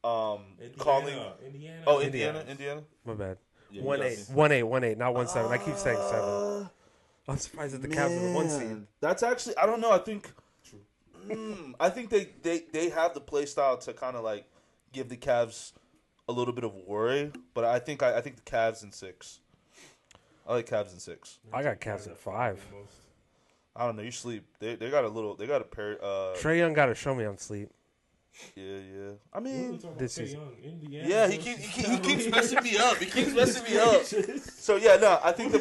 calling. Indiana. Oh, Indiana. My bad. Yeah, 1-8. 1-8, not 1-7. I keep saying 7. I'm surprised that the Cavs are the 1 seed. That's actually, I don't know. I think I think they have the play style to kind of like give the Cavs a little bit of worry, but I think the Cavs in 6. I like Cavs in 6. I got Cavs in 5. I don't know. You sleep. They got a pair. Trey Young got to show me on sleep. Yeah. I mean, this is Indiana. yeah. He keeps messing me up. So yeah, no. I think the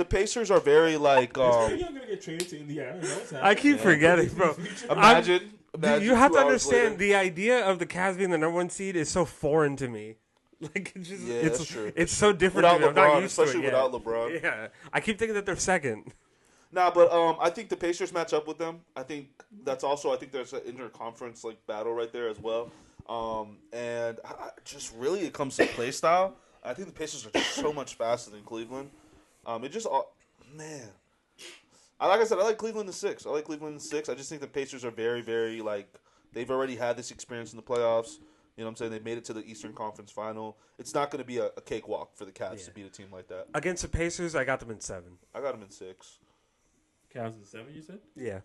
Pacers are very like. Young gonna get traded to Indiana. I keep forgetting, bro. Imagine You have to 2 hours understand later. the idea of the Cavs being the number 1 seed is so foreign to me. Like it's just, Yeah, that's true. it's so different. Without to me. I'm not LeBron, used to it especially yet. without LeBron. Yeah, I keep thinking that they're second. Nah, but I think the Pacers match up with them. I think there's an interconference like battle right there as well. And just really it comes to play style. I think the Pacers are just so much faster than Cleveland. Man. Like I said, I like Cleveland in 6. I just think the Pacers are very, very like they've already had this experience in the playoffs. You know what I'm saying? They made it to the Eastern Conference Final. It's not going to be a cakewalk for the Cavs to beat a team like that. Against the Pacers, I got them in 7. I got them in 6. Cavs in 7, you said? Yeah.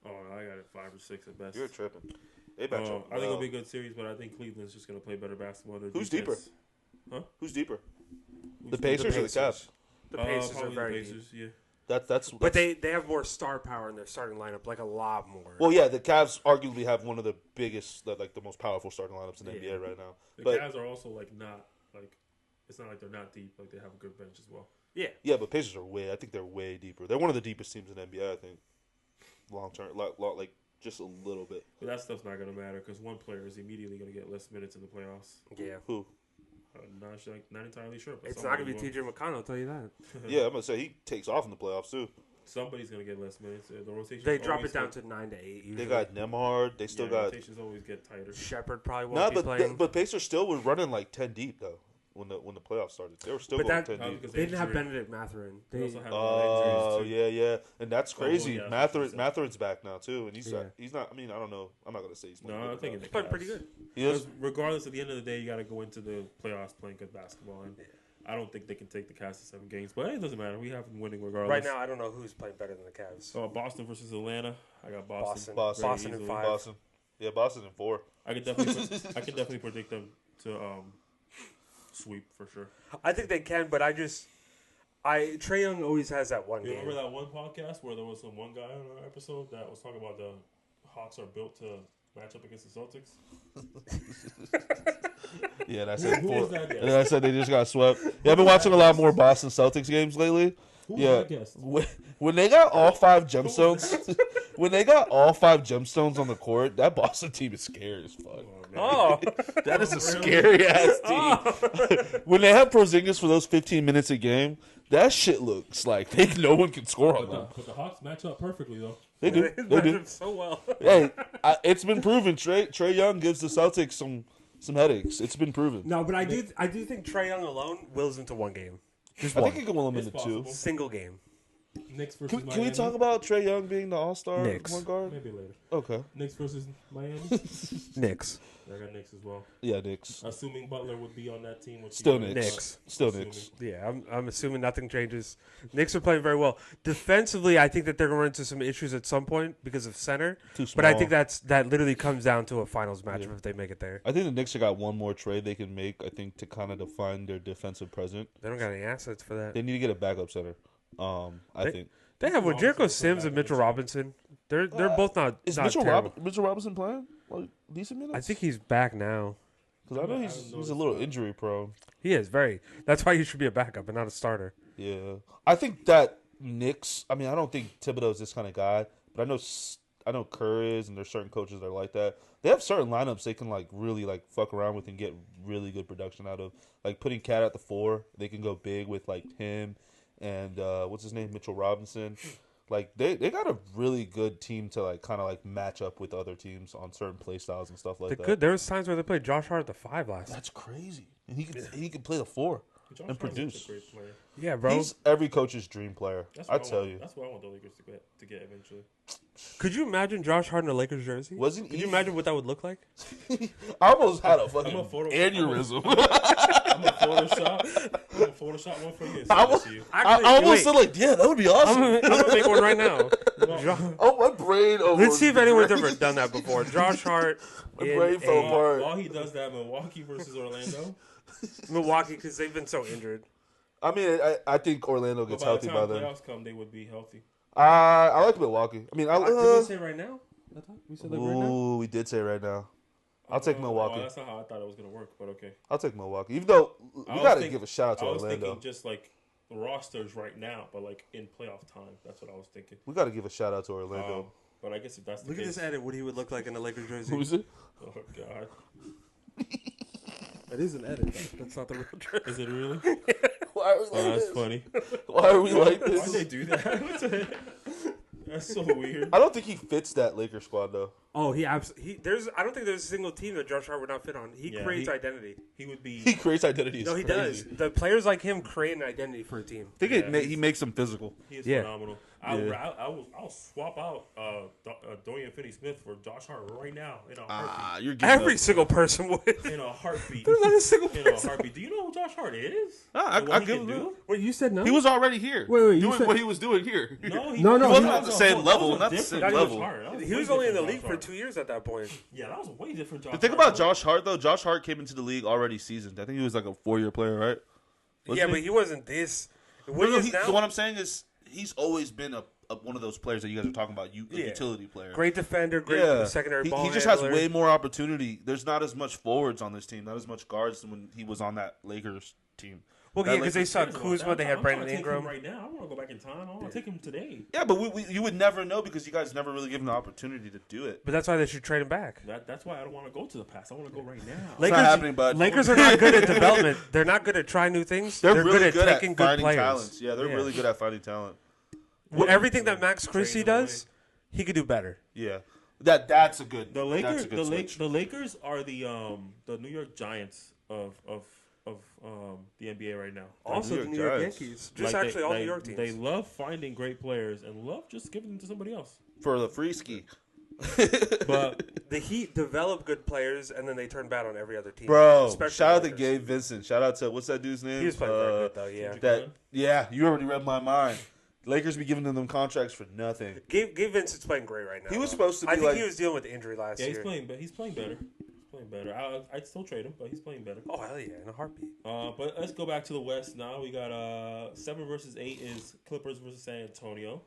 Oh, no, I got it 5 or 6 at best. You're tripping. They match up I think it'll be a good series, but I think Cleveland's just going to play better basketball. Who's deeper? Huh? Who's deeper? The Pacers or the Cavs? The Pacers are probably very the Pacers, deep. yeah. That's But they have more star power in their starting lineup, like a lot more. well, yeah. The Cavs arguably have one of the biggest, like the most powerful starting lineups in the NBA right now. The But Cavs are also not it's not like they're not deep. Like they have a good bench as well. yeah, but Pacers are I think they're way deeper. They're one of the deepest teams in the NBA. I think long term, like just a little bit. But that stuff's not going to matter because one player is immediately going to get less minutes in the playoffs. Yeah. Who? Not entirely sure. But It's not going to be T.J. McConnell, I'll tell you that. Yeah, I'm gonna say he takes off in the playoffs too. Somebody's going to get less minutes. The rotation. They drop it down to 9 to 8 usually. They got Nemhard. They still got. Rotations always get tighter. Shepard probably No, won't be playing. but Pacers still were running like 10 deep though when the playoffs started. They were still But going that- 10 deep. because They didn't have injury. Benedict Mathurin. They They, also have a lot of Oh injuries too. yeah, and that's crazy. yeah, Mathurin's back now too, and he's Yeah. not. I mean, I don't know. I'm not gonna say he's playing. No, I good think enough. it's played pretty good. He is. Because regardless, at the end of the day, you got to go into the playoffs playing good basketball, and I don't think they can take the Cavs to 7 games. But it doesn't matter. We have them winning regardless. Right now, I don't know who's playing better than the Cavs. So Boston versus Atlanta. I got Boston. Boston. very Boston in easily. 5. Boston. Yeah, Boston in 4. I could definitely predict them to sweep for sure. I think they can, but Trae Young always has that one You game. remember that one podcast where there was some one guy on our episode that was talking about the Hawks are built to match up against the Celtics? Yeah, that's it. Who was that guy? And I said they just got swept. Yeah, I've been watching a lot more Boston Celtics games lately. Who Yeah, was that guest? when they got all 5 gemstones, on the court, that Boston team is scary as fuck. Oh, That is a scary ass team. When they have Porzingis for those 15 minutes a game, that shit looks like no one can score on them. But the Hawks match up perfectly, though. They do. They do. so well. Hey, it's been proven. Trae Young gives the Celtics some headaches. It's been proven. No, but I do think Trae Young alone wills into one game. Just I one. think he can win them It's into possible. 2. Single game. Knicks versus Can Miami. we talk about Trae Young being the All-Star Knicks. point guard? Maybe later. Okay. Knicks versus Miami. Knicks. I got Knicks as well. Yeah, Knicks. Assuming Butler would be on that team. Which Still he Knicks. Knicks. Still Assuming. Knicks. Yeah, I'm assuming nothing changes. Knicks are playing very well. Defensively, I think that they're going to run into some issues at some point because of center. Too small. But I think that literally comes down to a finals matchup if they make it there. I think the Knicks have got one more trade they can make, I think, to kind of define their defensive present. They don't got any assets for that. They need to get a backup center. I think. They have with Robinson Jericho was Sims back and in Mitchell the team. Robinson. They're both not. Is not Mitchell, terrible. Mitchell Robinson playing like decent minutes? I think he's back now. Because I know I he's haven't a little noticed that. injury prone. He is very. That's why he should be a backup and not a starter. Yeah, I think that Knicks. I mean, I don't think Thibodeau's this kind of guy, but I know Kerr is, and there's certain coaches that are like that. They have certain lineups they can like really like fuck around with and get really good production out of. Like putting Cat at the 4, they can go big with like him and what's his name, Mitchell Robinson. Like they got a really good team to like kind of like match up with other teams on certain play styles and stuff like that. There was times where they played Josh Hart at the 5 last. That's crazy, and he could play the 4 Josh and Hart's produce. a great player. Yeah, bro. He's every coach's dream player. That's I what tell want. you. That's what I want the Lakers to get eventually. Could you imagine Josh Hart in a Lakers jersey? Wasn't Could he- you imagine what that would look like? I almost had a fucking I'm a photo- aneurysm. I'm gonna Photoshop one for you. And send it to you. I almost said like, yeah, that would be awesome. I'm gonna make one right now. Oh, my brain. Let's see if anyone's ever done that before. Josh Hart My in brain fell apart. While he does that, Milwaukee versus Orlando. Milwaukee because they've been so injured. I mean, I think Orlando But gets by healthy the by time then. playoffs come, they would be healthy. I like Milwaukee. I mean, Did we say right now? I thought we said that right now. ooh, we did say right now. I'll take Milwaukee. That's not how I thought it was gonna work, but okay. I'll take Milwaukee. Even though we I was got to think- give a shout out to I was Orlando. thinking just like the rosters right now, but like in playoff time. That's what I was thinking. We got to give a shout out to Orlando. But I guess if that's the Look at case, this edit. What he would look like in a Lakers jersey. Who is it? oh god, That is an edit. That's not the real jersey. is it really? Why are we Oh, like that's this? funny. Why are we like Why'd they this? do that? What the heck? That's so weird. I don't think he fits that Lakers squad though. Oh, I don't think there's a single team that Josh Hart would not fit on. He Yeah, creates identity. He would be. He creates identity. No, he crazy. does. The players like him create an identity for a team. I think Yeah, he makes them physical. He is Yeah. phenomenal. I'll swap out Dorian Finney-Smith for Josh Hart right now in a heartbeat. You're getting Every up. single person would. In a heartbeat. There's not a single In a person. heartbeat. Do you know who Josh Hart is? I And what he give can him do? Wait, you said no? He was already here. Wait, you doing said- what he was doing here. No, No, He wasn't he on the same level. Not the different same Josh level. Hart. That He way was only in the different league Josh for Hart. 2 years at that point. Yeah, that was a way different Josh The thing Hart. about Josh Hart though, Josh Hart came into the league already seasoned. I think he was like a 4-year player, right? Yeah, but he wasn't this. No, What he is now, so what I'm saying is he's always been a one of those players that you guys are talking about. A utility player. great defender, great secondary ball He just has handler. way more opportunity. There's not as much forwards on this team, not as much guards than when he was on that Lakers team. Well, That yeah, because they Lakers saw team- Kuzma, they had I'm Brandon trying to take him Ingram. right now. I don't want to go back in time. I want to take him today. Yeah, but you would never know because you guys never really give him the opportunity to do it. But that's why they should trade him back. That's why I don't want to go to the past. I want to go right now. Lakers, not happening, bud. Lakers are not good at development. They're not good at trying new things. They're really good at taking good finding players. talents. Yeah, they're really good at finding talent. Well, everything that Max Christie Trading does, he could do better. Yeah, that's a good. The Lakers, That's a good switch. the Lakers are the New York Giants of the NBA right now. Also, the New New York York Giants. Yankees. Just Like, actually all New York teams. They love finding great players and love just giving them to somebody else. For the free ski. But The Heat develop good players, and then they turn bad on every other team. Bro, Especially shout out to Lakers. Gabe Vincent. Shout out to what's that dude's name? He was playing very good, though, yeah. You already read my mind. Lakers be giving them contracts for nothing. Gabe Vincent's playing great right now. He was though. supposed to be I think like he was dealing with injury last yeah, year. he's playing better. He's playing playing better. I'd still trade him, but he's playing better. Oh hell yeah, in a heartbeat. But let's go back to the West now. We got 7 versus 8 is Clippers versus San Antonio.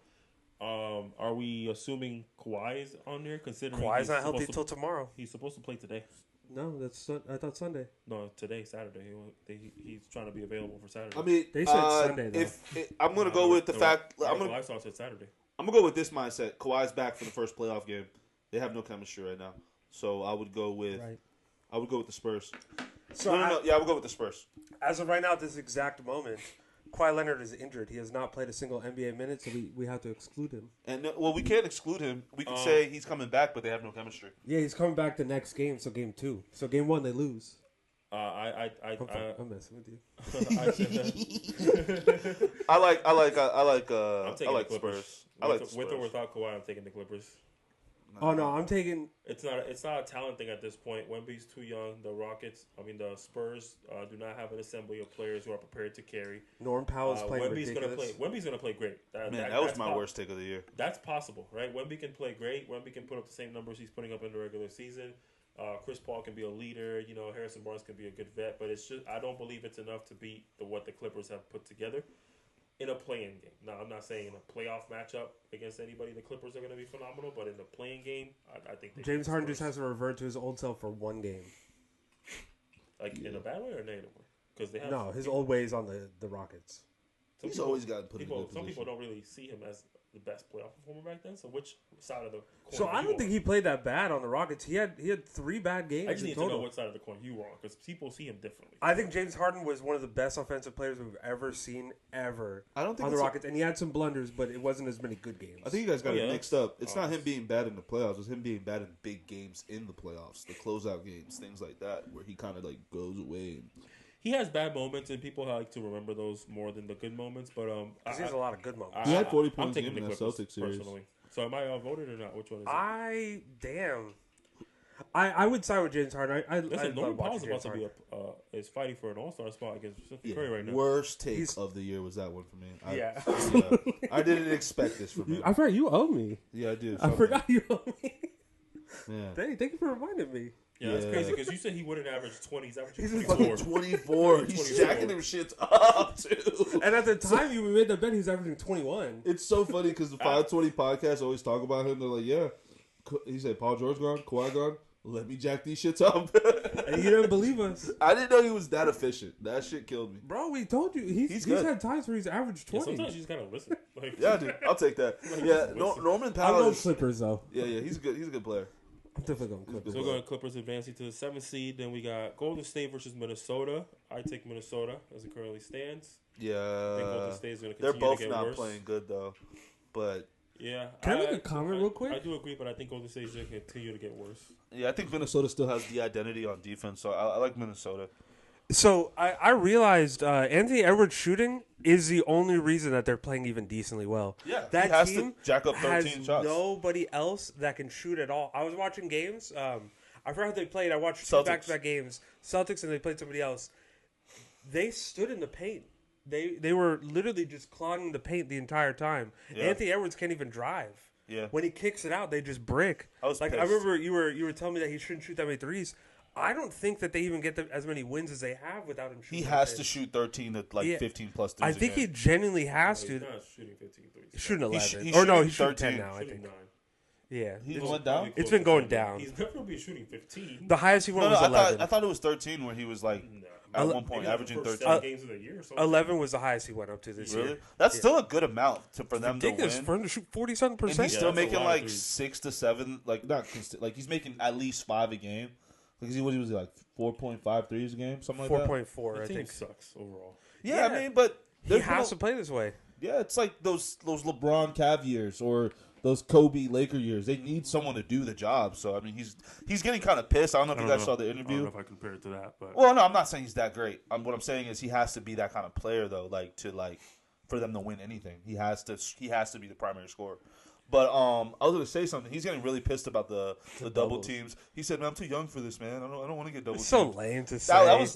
Are we assuming Kawhi is on there? Considering Kawhi's not healthy till tomorrow. He's supposed to play today. No, I thought Sunday. No, today, Saturday. He's trying to be available for Saturday. I mean, They said Sunday, though. I'm gonna go with the fact. I saw it said Saturday. I'm gonna go with this mindset. Kawhi's back for the first playoff game. They have no chemistry right now, so I would go with. Right. I would go with the Spurs. So No. Yeah, I would go with the Spurs. as of right now, at this exact moment, Kawhi Leonard is injured. He has not played a single NBA minute, so we have to exclude him. And we can't exclude him. We can say he's coming back, but they have no chemistry. Yeah, he's coming back the next game, so game 2. So game 1 they lose. I'm I'm messing with you. I like taking the Clippers. Spurs. I like the with or Spurs. without Kawhi, I'm taking the Clippers. Oh no, I'm taking. It's not a talent thing at this point. Wemby's too young. The Spurs do not have an assembly of players who are prepared to carry. Norm Powell's playing ridiculous. Wemby's gonna play great. That was my worst take of the year. That's possible, right? Wemby can play great. Wemby can put up the same numbers he's putting up in the regular season. Chris Paul can be a leader. Harrison Barnes can be a good vet, but it's just I don't believe it's enough to beat what the Clippers have put together in a play-in game. Now, I'm not saying in a playoff matchup against anybody, the Clippers are going to be phenomenal, but in the play-in game, I think James Harden just has to revert to his old self for one game. Like in a bad way or negative way? Because they have his old ways on the Rockets. He's always gotten put in a good Some position. people don't really see him as the best playoff performer back then. So which side of the coin? So I don't think he played that bad on the Rockets. He had 3 bad games. I just in need total. to know what side of the coin you were on because people see him differently. I think James Harden was one of the best offensive players we've ever seen ever I don't think on the it's Rockets, and he had some blunders, but it wasn't as many good games. I think you guys got it yeah. mixed up. It's not him being bad in the playoffs. It's him being bad in big games in the playoffs, the closeout games, things like that, where he kind of like goes away. He has bad moments, and people like to remember those more than the good moments. But he has a lot of good moments. He had 40 I'm points taking in the that Clippers Celtics series. personally. So am I voted or not? Which one is it? I would side with James Harden. I Listen, love Norman Powell's watching about James to Harden. be is fighting for an All-Star spot against Stephen Yeah. Curry right now. Worst take He's- of the year was that one for me. Yeah. I didn't expect this from him. I forgot you owe me. Yeah, I do. I forgot you owe me. Yeah. Dang, thank you for reminding me. Yeah, that's Yeah. crazy because you said he wouldn't average 20. He's averaging He's just 24. 24. He's 24. jacking them shits up, too. And at the time you made that bet, he was averaging 21. It's so funny because the 520 podcast always talk about him. They're like, yeah. He said, Paul George gone, Kawhi gone. Let me jack these shits up. And you didn't believe us. I didn't know he was that efficient. That shit killed me. Bro, we told you. He's good. had times where he's averaged Yeah, 20. sometimes you just gotta listen. Like, Yeah, dude. I'll take that. Yeah, Norman I'm Powell. going Clippers, though. Yeah, he's a good player. I'm definitely going Clippers. So we're going Clippers advancing to the 7th seed. Then we got Golden State versus Minnesota. I take Minnesota as it currently stands. I think Golden Yeah. State is going to They're continue both to get not worse. playing good, though. But, Yeah. Can I make a comment real quick? I do agree, but I think Golden State is going to continue to get worse. yeah, I think Minnesota still has the identity on defense, so I like Minnesota. So I realized Anthony Edwards shooting is the only reason that they're playing even decently well. Yeah, that he has team to jack up 13 has shots. nobody else that can shoot at all. I was watching games. I forgot how they played. I watched Celtics. two back-to-back games. Celtics, and they played somebody else. They stood in the paint. They were literally just clogging the paint the entire time. Yeah. Anthony Edwards can't even drive. Yeah. When he kicks it out, they just brick. I was like I pissed. remember you were telling me that he shouldn't shoot that many threes. I don't think that they even get as many wins as they have without him shooting. He that has many. to shoot 13 to like Yeah. 15 plus threes. I think he genuinely has He's to. not shooting 15 threes. He's shooting 11. he's Or no, shooting he's shooting 10 13. now, I Shooting think. 9. Yeah. He It's- went down. It's been going down. He's never going to be shooting 15. The highest he went No, was I 11. thought it was 13 where he was like No. at one Maybe point like averaging the first 13. 7 games of the year or something. 11 was the highest he went up to this Really? year. That's Yeah. still a good amount for them to Ridiculous win. for him to shoot 47%. And he's Yeah, still that's a making lot of like threes. 6 to 7, like not like he's making at least 5 a game. Because he was like 4.5 threes a game, something like that. 4.4, The I team think. sucks overall. Yeah, Yeah. I mean, but He there's has been to play this way. yeah, it's like those LeBron Cav years or those Kobe Laker years. They need someone to do the job. So I mean, he's getting kind of pissed. I don't know if you guys saw the I don't interview. know if I compare it to that, but Well, no, I'm not saying he's that great. What I'm saying is he has to be that kind of player though, for them to win anything. He has to be the primary scorer. But I was gonna say something. He's getting really pissed about the double doubles. teams. He said, "Man, I'm too young for this, man. I don't want to get double It's teamed." so lame to That say.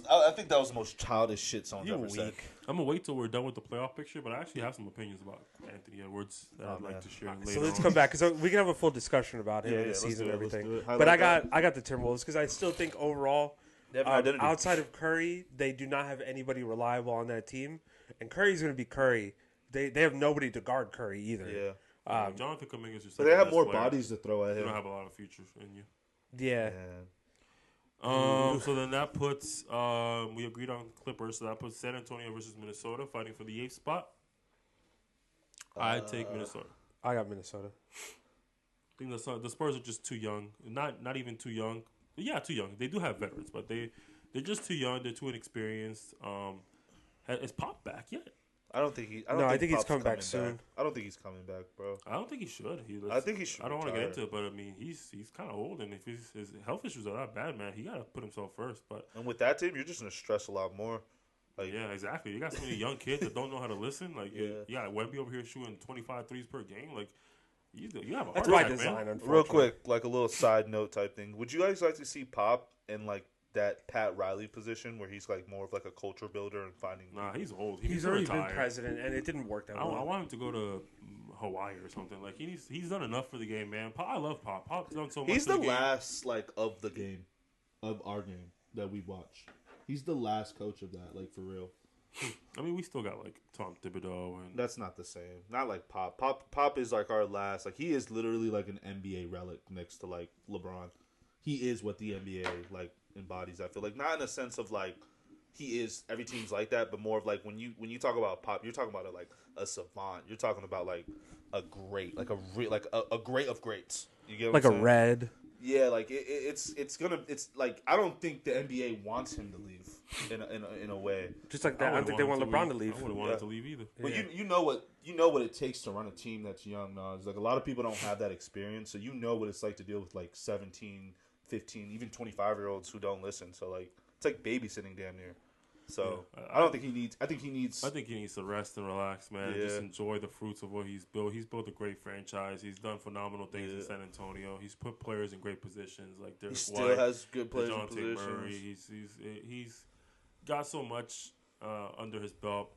I think that was the most childish shit someone's You ever said. weak. I'm gonna wait till we're done with the playoff picture, but I actually have some opinions about Anthony Edwards that I'd like to share later. So let's on. come back because we can have a full discussion about him Yeah, and yeah, the let's season do and it, let's everything. do it. But I Highlight got the Timberwolves because I still think overall, They have an identity. outside of Curry, they do not have anybody reliable on that team, and Curry's going to be Curry. They have nobody to guard Curry either. Yeah. Jonathan Kuminga's your But they have second-best more player. bodies to throw at You him. don't have a lot of future in you. Yeah. So then that puts we agreed on Clippers, so that puts San Antonio versus Minnesota fighting for the 8th spot. I take Minnesota. I got Minnesota. I think the Spurs are just too young. Not even too young. Yeah, too young. They do have veterans, but they're just too young. They're too inexperienced. Is Pop back yet? I think he's Pop's coming back soon. I don't think he's coming back, bro. I don't think he should. I think he should. I don't want to get retire. into it, but I mean, he's kind of old, and if his health issues are that bad, man, he got to put himself first. But And with that team, you're just gonna stress a lot more. Like, yeah, exactly. You got so many young kids that don't know how to listen. Like, Yeah. you got Wemby over here shooting 25 threes per game. Like, you have a That's heart by attack, design, man. unfortunately. real quick, like a little side note type thing. Would you guys like to see Pop in like that Pat Riley position where he's like more of like a culture builder and finding? Nah, he's old. He He's needs to already been retire. president, and it didn't work that I well. want him to go to Hawaii or something. Like he's done enough for the game, man. I love Pop. Pop's done so much. He's for the the game. last like of the game, of our game that we watch. He's the last coach of that, like for real. I mean, we still got like Tom Thibodeau and That's not the same. Not like Pop. Pop is like our last. Like he is literally like an NBA relic next to like LeBron. He is what the NBA like embodies. I feel like not in a sense of like he is every team's like that, but more of like when you talk about Pop, you're talking about it like a savant. You're talking about like a great, like a great of greats. You get what like I'm a saying? red. Yeah, like it's like I don't think the NBA wants him to leave in a way. Just like that. I don't think they want LeBron to leave. I wouldn't want him to leave either. But Yeah. you know what it takes to run a team that's young. It's like a lot of people don't have that experience, so you know what it's like to deal with like 17, 15, even 25-year-olds who don't listen. So like it's like babysitting damn near. So Yeah. I don't think he needs. I think he needs. I think he needs to rest and relax, man. Yeah. Just enjoy the fruits of what he's built. He's built a great franchise. He's done phenomenal things in Yeah. San Antonio. He's put players in great positions, like he Derek still White, has good players in DeJounte positions. Murray. He's got so much under his belt.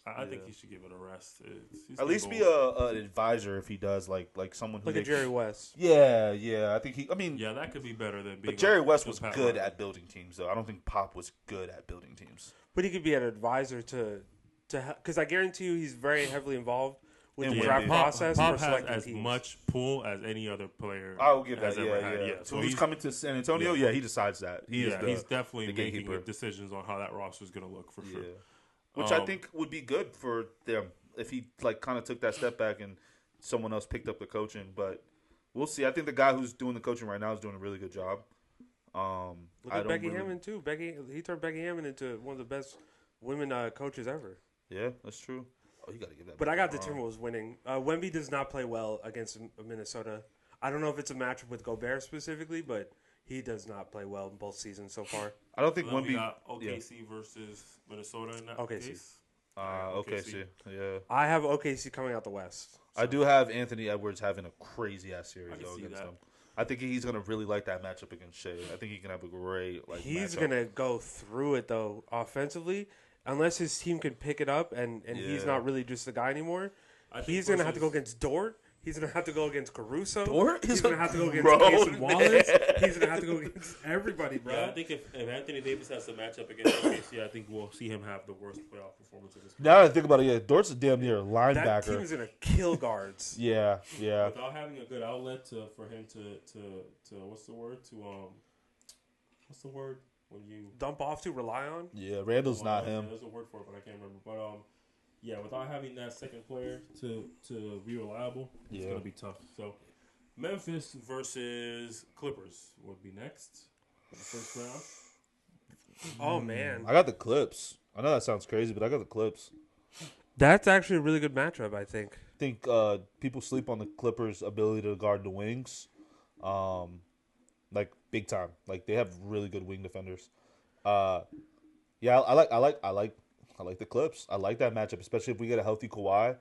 I think he should give it a rest. He's At least be old. an advisor if he does, like someone who Like a they- Jerry West. Yeah. I think he. I mean, Yeah, that could be better than being. but Jerry West just was Pat good Riley. at building teams, though. I don't think Pop was good at building teams. But he could be an advisor to because I guarantee you he's very heavily involved with And the Wemby. draft process Pop for has selecting as teams. much pull as any other player. I will give has that. ever Yeah. had. So who's coming to San Antonio? Yeah. Yeah, he decides that. He's definitely the making gatekeeper. decisions on how that roster is going to look for sure. Yeah. Which I think would be good for them if he like kind of took that step back and someone else picked up the coaching. But we'll see. I think the guy who's doing the coaching right now is doing a really good job. Look at Becky Hammond too. He turned Becky Hammond into one of the best women coaches ever. Yeah, that's true. Oh, you got to give that. But I got the LeBron. Timberwolves winning. Wemby does not play well against Minnesota. I don't know if it's a matchup with Gobert specifically, but he does not play well in both seasons so far. I don't think So then we Wemby. got OKC versus Minnesota in that OKC. case. OKC. Yeah. I have OKC coming out the West. I do have Anthony Edwards having a crazy ass series I can though see against that. him. I think he's gonna really like that matchup against Shea. I think he can have a great like. He's matchup. gonna go through it though offensively, unless his team can pick it up and he's Yeah. not really just the guy anymore. I think He's gonna have to go versus- against Dort. He's gonna have to go against Caruso. Dort He's is gonna a have to go against grown Mason Wallace. man. He's gonna have to go against everybody, bro. Yeah, I think if Anthony Davis has to match up against OKC, I think we'll see him have the worst playoff performance of his career. Now that I think about it, yeah, Dort's a damn near That team linebacker. is gonna kill guards. Yeah. Without having a good outlet for him to what's the word when you Dump off to rely on. Yeah, Randall's not yeah, him. There's a word for it, but I can't remember. But yeah, without having that second player to be reliable, it's Yeah. gonna be tough. So Memphis versus Clippers would be next in the first round. Oh man, I got the Clips. I know that sounds crazy, but I got the Clips. that's actually a really good matchup. I think. I think people sleep on the Clippers' ability to guard the wings, like big time. Like they have really good wing defenders. Yeah, I like the Clips. I like that matchup, especially if we get a healthy Kawhi.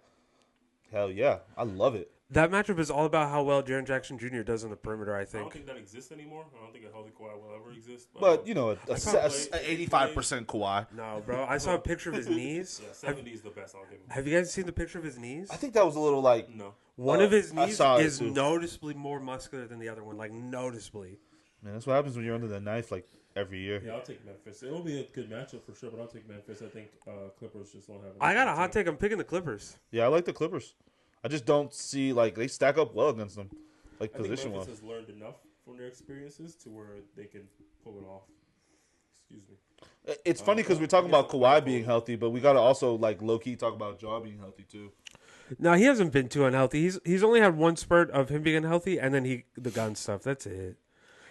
Hell yeah, I love it. That matchup is all about how well Jaren Jackson Jr. does on the perimeter, I I think. don't think that exists anymore. I don't think a healthy Kawhi will ever exist. But, you know, a play- 85% Kawhi. No, bro. I saw a picture of his knees. Yeah, 70 is the best. I'll give him. Have you guys seen the picture of his knees? I think that was a little like. No. One of his I knees saw it is too. noticeably more muscular than the other one. Like, noticeably. Man, that's what happens when you're under the knife like every year. Yeah, I'll take Memphis. It'll be a good matchup for sure, but I'll take Memphis. I think Clippers just don't have. I got a hot take. I'm picking the Clippers. Yeah, I like the Clippers. I just don't see, like, they stack up well against them, like, I think position-wise. Memphis has learned enough from their experiences to where they can pull it off. Excuse me. It's funny because we're talking about Kawhi being healthy, but we got to also, like, low-key talk about Ja being healthy, too. No, he hasn't been too unhealthy. He's only had one spurt of him being unhealthy, and then the gun stuff. That's it.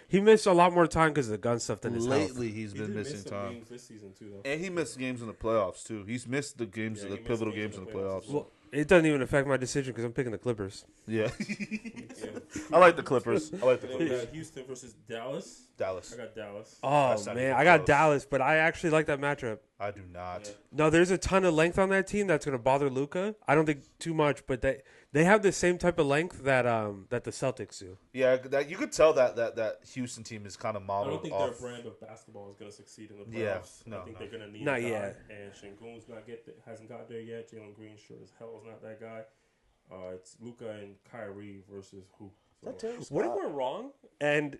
He missed a lot more time because of the gun stuff than his health. Lately, he's He been did miss missing some time. games this season too, though. And he missed games in the playoffs, too. He's missed the games, Yeah, the he missed pivotal games games in the in the playoffs. playoffs. Well, it doesn't even affect my decision because I'm picking the Clippers. Yeah. Yeah. I like the Clippers. I like the Then we Clippers. got Houston versus Dallas. Dallas. I got Dallas. Oh, That's not man. even I got close. Dallas, but I actually like that matchup. I do not. Yeah. No, there's a ton of length on that team that's going to bother Luka. I don't think too much, but they have the same type of length that the Celtics do. Yeah, that you could tell that Houston team is kind of I modeled don't think off. their brand of basketball is going to succeed in the playoffs. Yeah, no, I think no. they're going to need Not a guy, yet. and Şengün's hasn't got there yet. Jalen Green sure as hell is not that guy. It's Luka and Kyrie versus who? So, What if we're wrong? And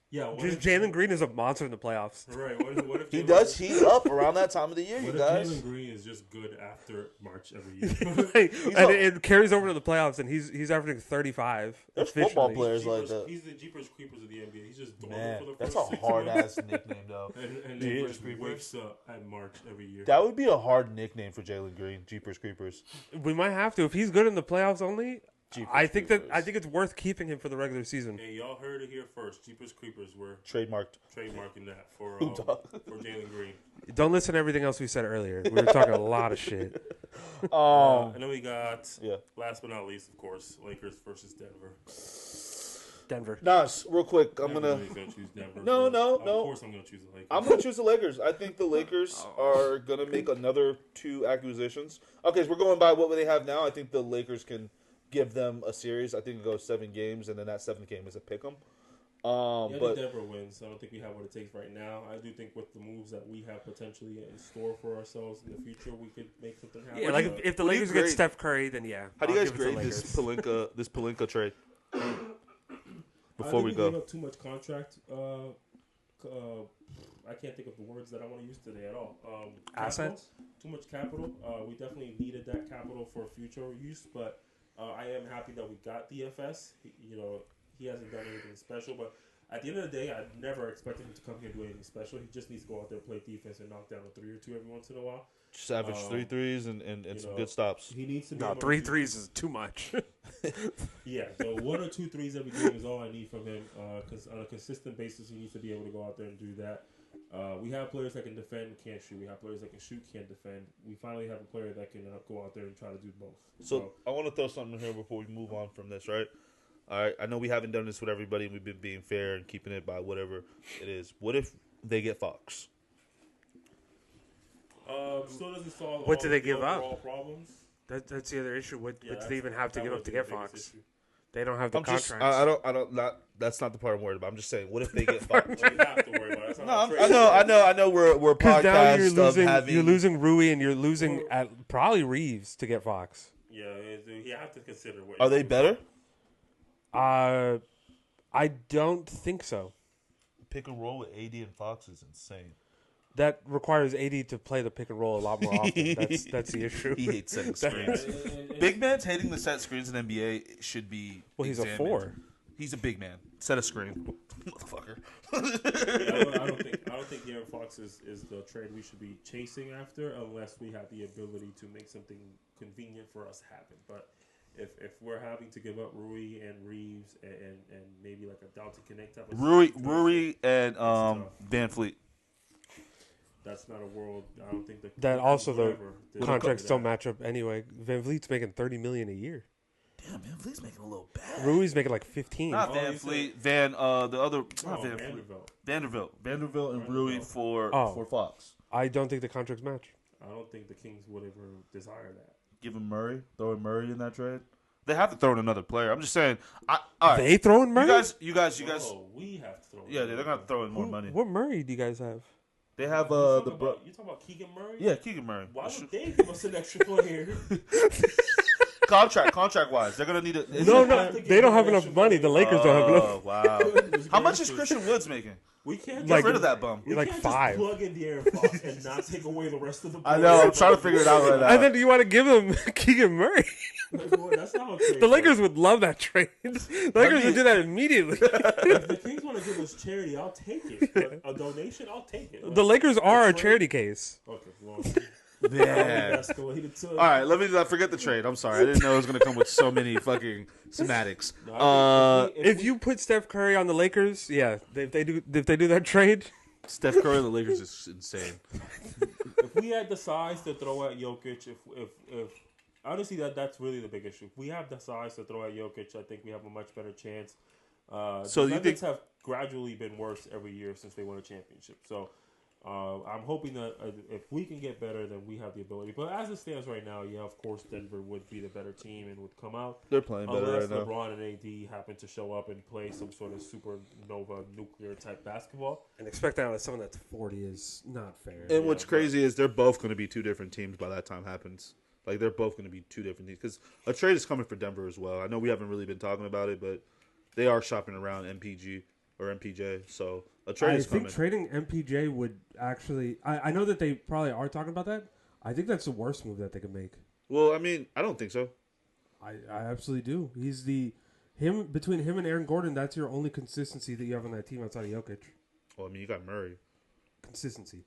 yeah, what just if- Jalen Green is a monster in the playoffs. Right. What if He Jalen- does heat up around that time of the year, What you if guys. Jalen Green is just good after March every year? And it carries over to the playoffs, and he's averaging 35. There's officially. football players like that. He's the Jeepers Creepers of the NBA. He's just dormant Man, for the that's first a 6 hard months, ass nickname though. and Jeepers then just Creepers? wakes up at March every year. That would be a hard nickname for Jalen Green. Jeepers Creepers. We might have to if he's good in the playoffs only. Jeepers I think Creepers. it's worth keeping him for the regular season. Hey, y'all heard it here first. Jeepers Creepers were Trademarked. trademarking that for HoopTalk. Jalen Green. Don't listen to everything else we said earlier. We were talking a lot of shit. And then we got, Yeah. last but not least, of course, Lakers versus Denver. Denver. Nas, real quick, I'm Everybody's gonna choose Denver. No, no, Of no. course I'm going to choose the Lakers. I'm gonna choose the Lakers. I think the Lakers are gonna make another 2 acquisitions. Okay, so we're going by what they have now. I think the Lakers can give them a series. I think it goes 7 games, and then that 7th game is a pick 'em. I think But Denver wins. I don't think we have what it takes right now. I do think with the moves that we have potentially in store for ourselves in the future, we could make something happen. Yeah, like But if the What do you Lakers get grade- Steph Curry, then yeah. how do you I'll guys give it to the grade this Lakers. Palinka trade? I Before think we gave go, up too much contract. I can't think of the words that I want to use today at all. Assets? Capital. Too much capital. We definitely needed that capital for future use, but I am happy that we got DFS. He hasn't done anything special, but at the end of the day, I never expected him to come here and do anything special. He just needs to go out there, play defense, and knock down a 3 or 2 every once in a while. just average 3 threes and some good stops. He needs to be No, able to 3 do- threes is too much. Yeah, so 1 or 2 threes every game is all I need from him. Because on a consistent basis, he needs to be able to go out there and do that. We have players that can defend, can't shoot. We have players that can shoot, can't defend. We finally have a player that can go out there and try to do both. So I want to throw something in here before we move on from this, right? All right, I know we haven't done this with everybody, and we've been being fair and keeping it by whatever it is. What if they get Fox? Still doesn't solve What all do they the give up? overall problems. That's the other issue. What Yeah, do they even have to that give would up to be the get biggest Fox? issue. They don't have the I'm just, contracts. I don't, not. That's not the part I'm worried about. I'm just saying, what if they get Fox? Well, you have to worry about it. That's not No, a trade. I know. We're a Because now podcast you're losing Rui and you're losing at probably Reeves to get Fox. Yeah, you have to consider what. Are they better? I don't think so. Pick and roll with AD and Fox is insane. That requires AD to play the pick and roll a lot more often. That's the issue. He hates setting screens. Big man's hating the set screens in NBA should be. Well, he's a examined. 4. He's a big man. Set a screen, motherfucker. Yeah, I don't think De'Aaron Fox is the trade we should be chasing after unless we have the ability to make something convenient for us happen. But if we're having to give up Rui and Reeves and maybe like a Dalton Connect type of Rui and tough. Van Fleet. That's not a world. I don't think That also whatever, the contracts don't match up anyway. Van Vliet's making $30 million a year. Damn, Van Fleet's making a little bad. Rui's making like 15. Not Oh, Van you Fleet. Van the other. Oh, Not Van Fleet. Vanderbilt. Vanderbilt and Rui for Fox. I don't think the contracts match. I don't think the Kings would ever desire that. Give him Murray. Throw in Murray in that trade. They have to throw in another player. I'm just saying. All right. They throwing Murray? You guys. Oh, we have to throw. Yeah, they're gonna have to throw in more money. What Murray do you guys have? They have You talking about Keegan Murray? Yeah, Keegan Murray. Why would they give us an extra player? Contract wise, they're gonna need it. No, they don't have enough money. The Lakers don't have enough. Oh wow! How much is Christian Woods making? We can't Get rid of that bum. We like can't 5. Just plug in De'Aaron Fox and not take away the rest of the. I know. I'm trying to figure it out right now. And then you want to give him Keegan Murray? That's not how trade The Lakers works. would love that trade. The Lakers would do that immediately. If the Kings want to give us charity, I'll take it. A donation, I'll take it. The Lakers are a charity case. Okay, well, Man. escalated to. All right, let me not forget the trade. I'm sorry, I didn't know it was gonna come with so many fucking semantics. If you put Steph Curry on the Lakers, yeah, if they do that trade, Steph Curry and the Lakers is insane. If we had the size to throw at Jokic, if honestly that's really the big issue. If we have the size to throw at Jokic, I think we have a much better chance. So the you think Nuggets have gradually been worse every year since they won a championship. So I'm hoping that if we can get better, then we have the ability. But as it stands right now, yeah, of course, Denver would be the better team and would come out. they're playing better Unless right now? LeBron and AD happen to show up and play some sort of supernova nuclear type basketball. and expect out of someone that's 40 is not fair. And what's crazy is they're both going to be two different teams by that time happens. Like they're both going to be two different teams because a trade is coming for Denver as well. I know we haven't really been talking about it, but they are shopping around MPG or MPJ. So a trade I is think coming. trading MPJ would actually. I know that they probably are talking about that. I think that's the worst move that they could make. Well, I mean, I don't think so. I absolutely do. He's between him and Aaron Gordon. That's your only consistency that you have on that team outside of Jokic. Well, I mean, you got Murray. Consistency.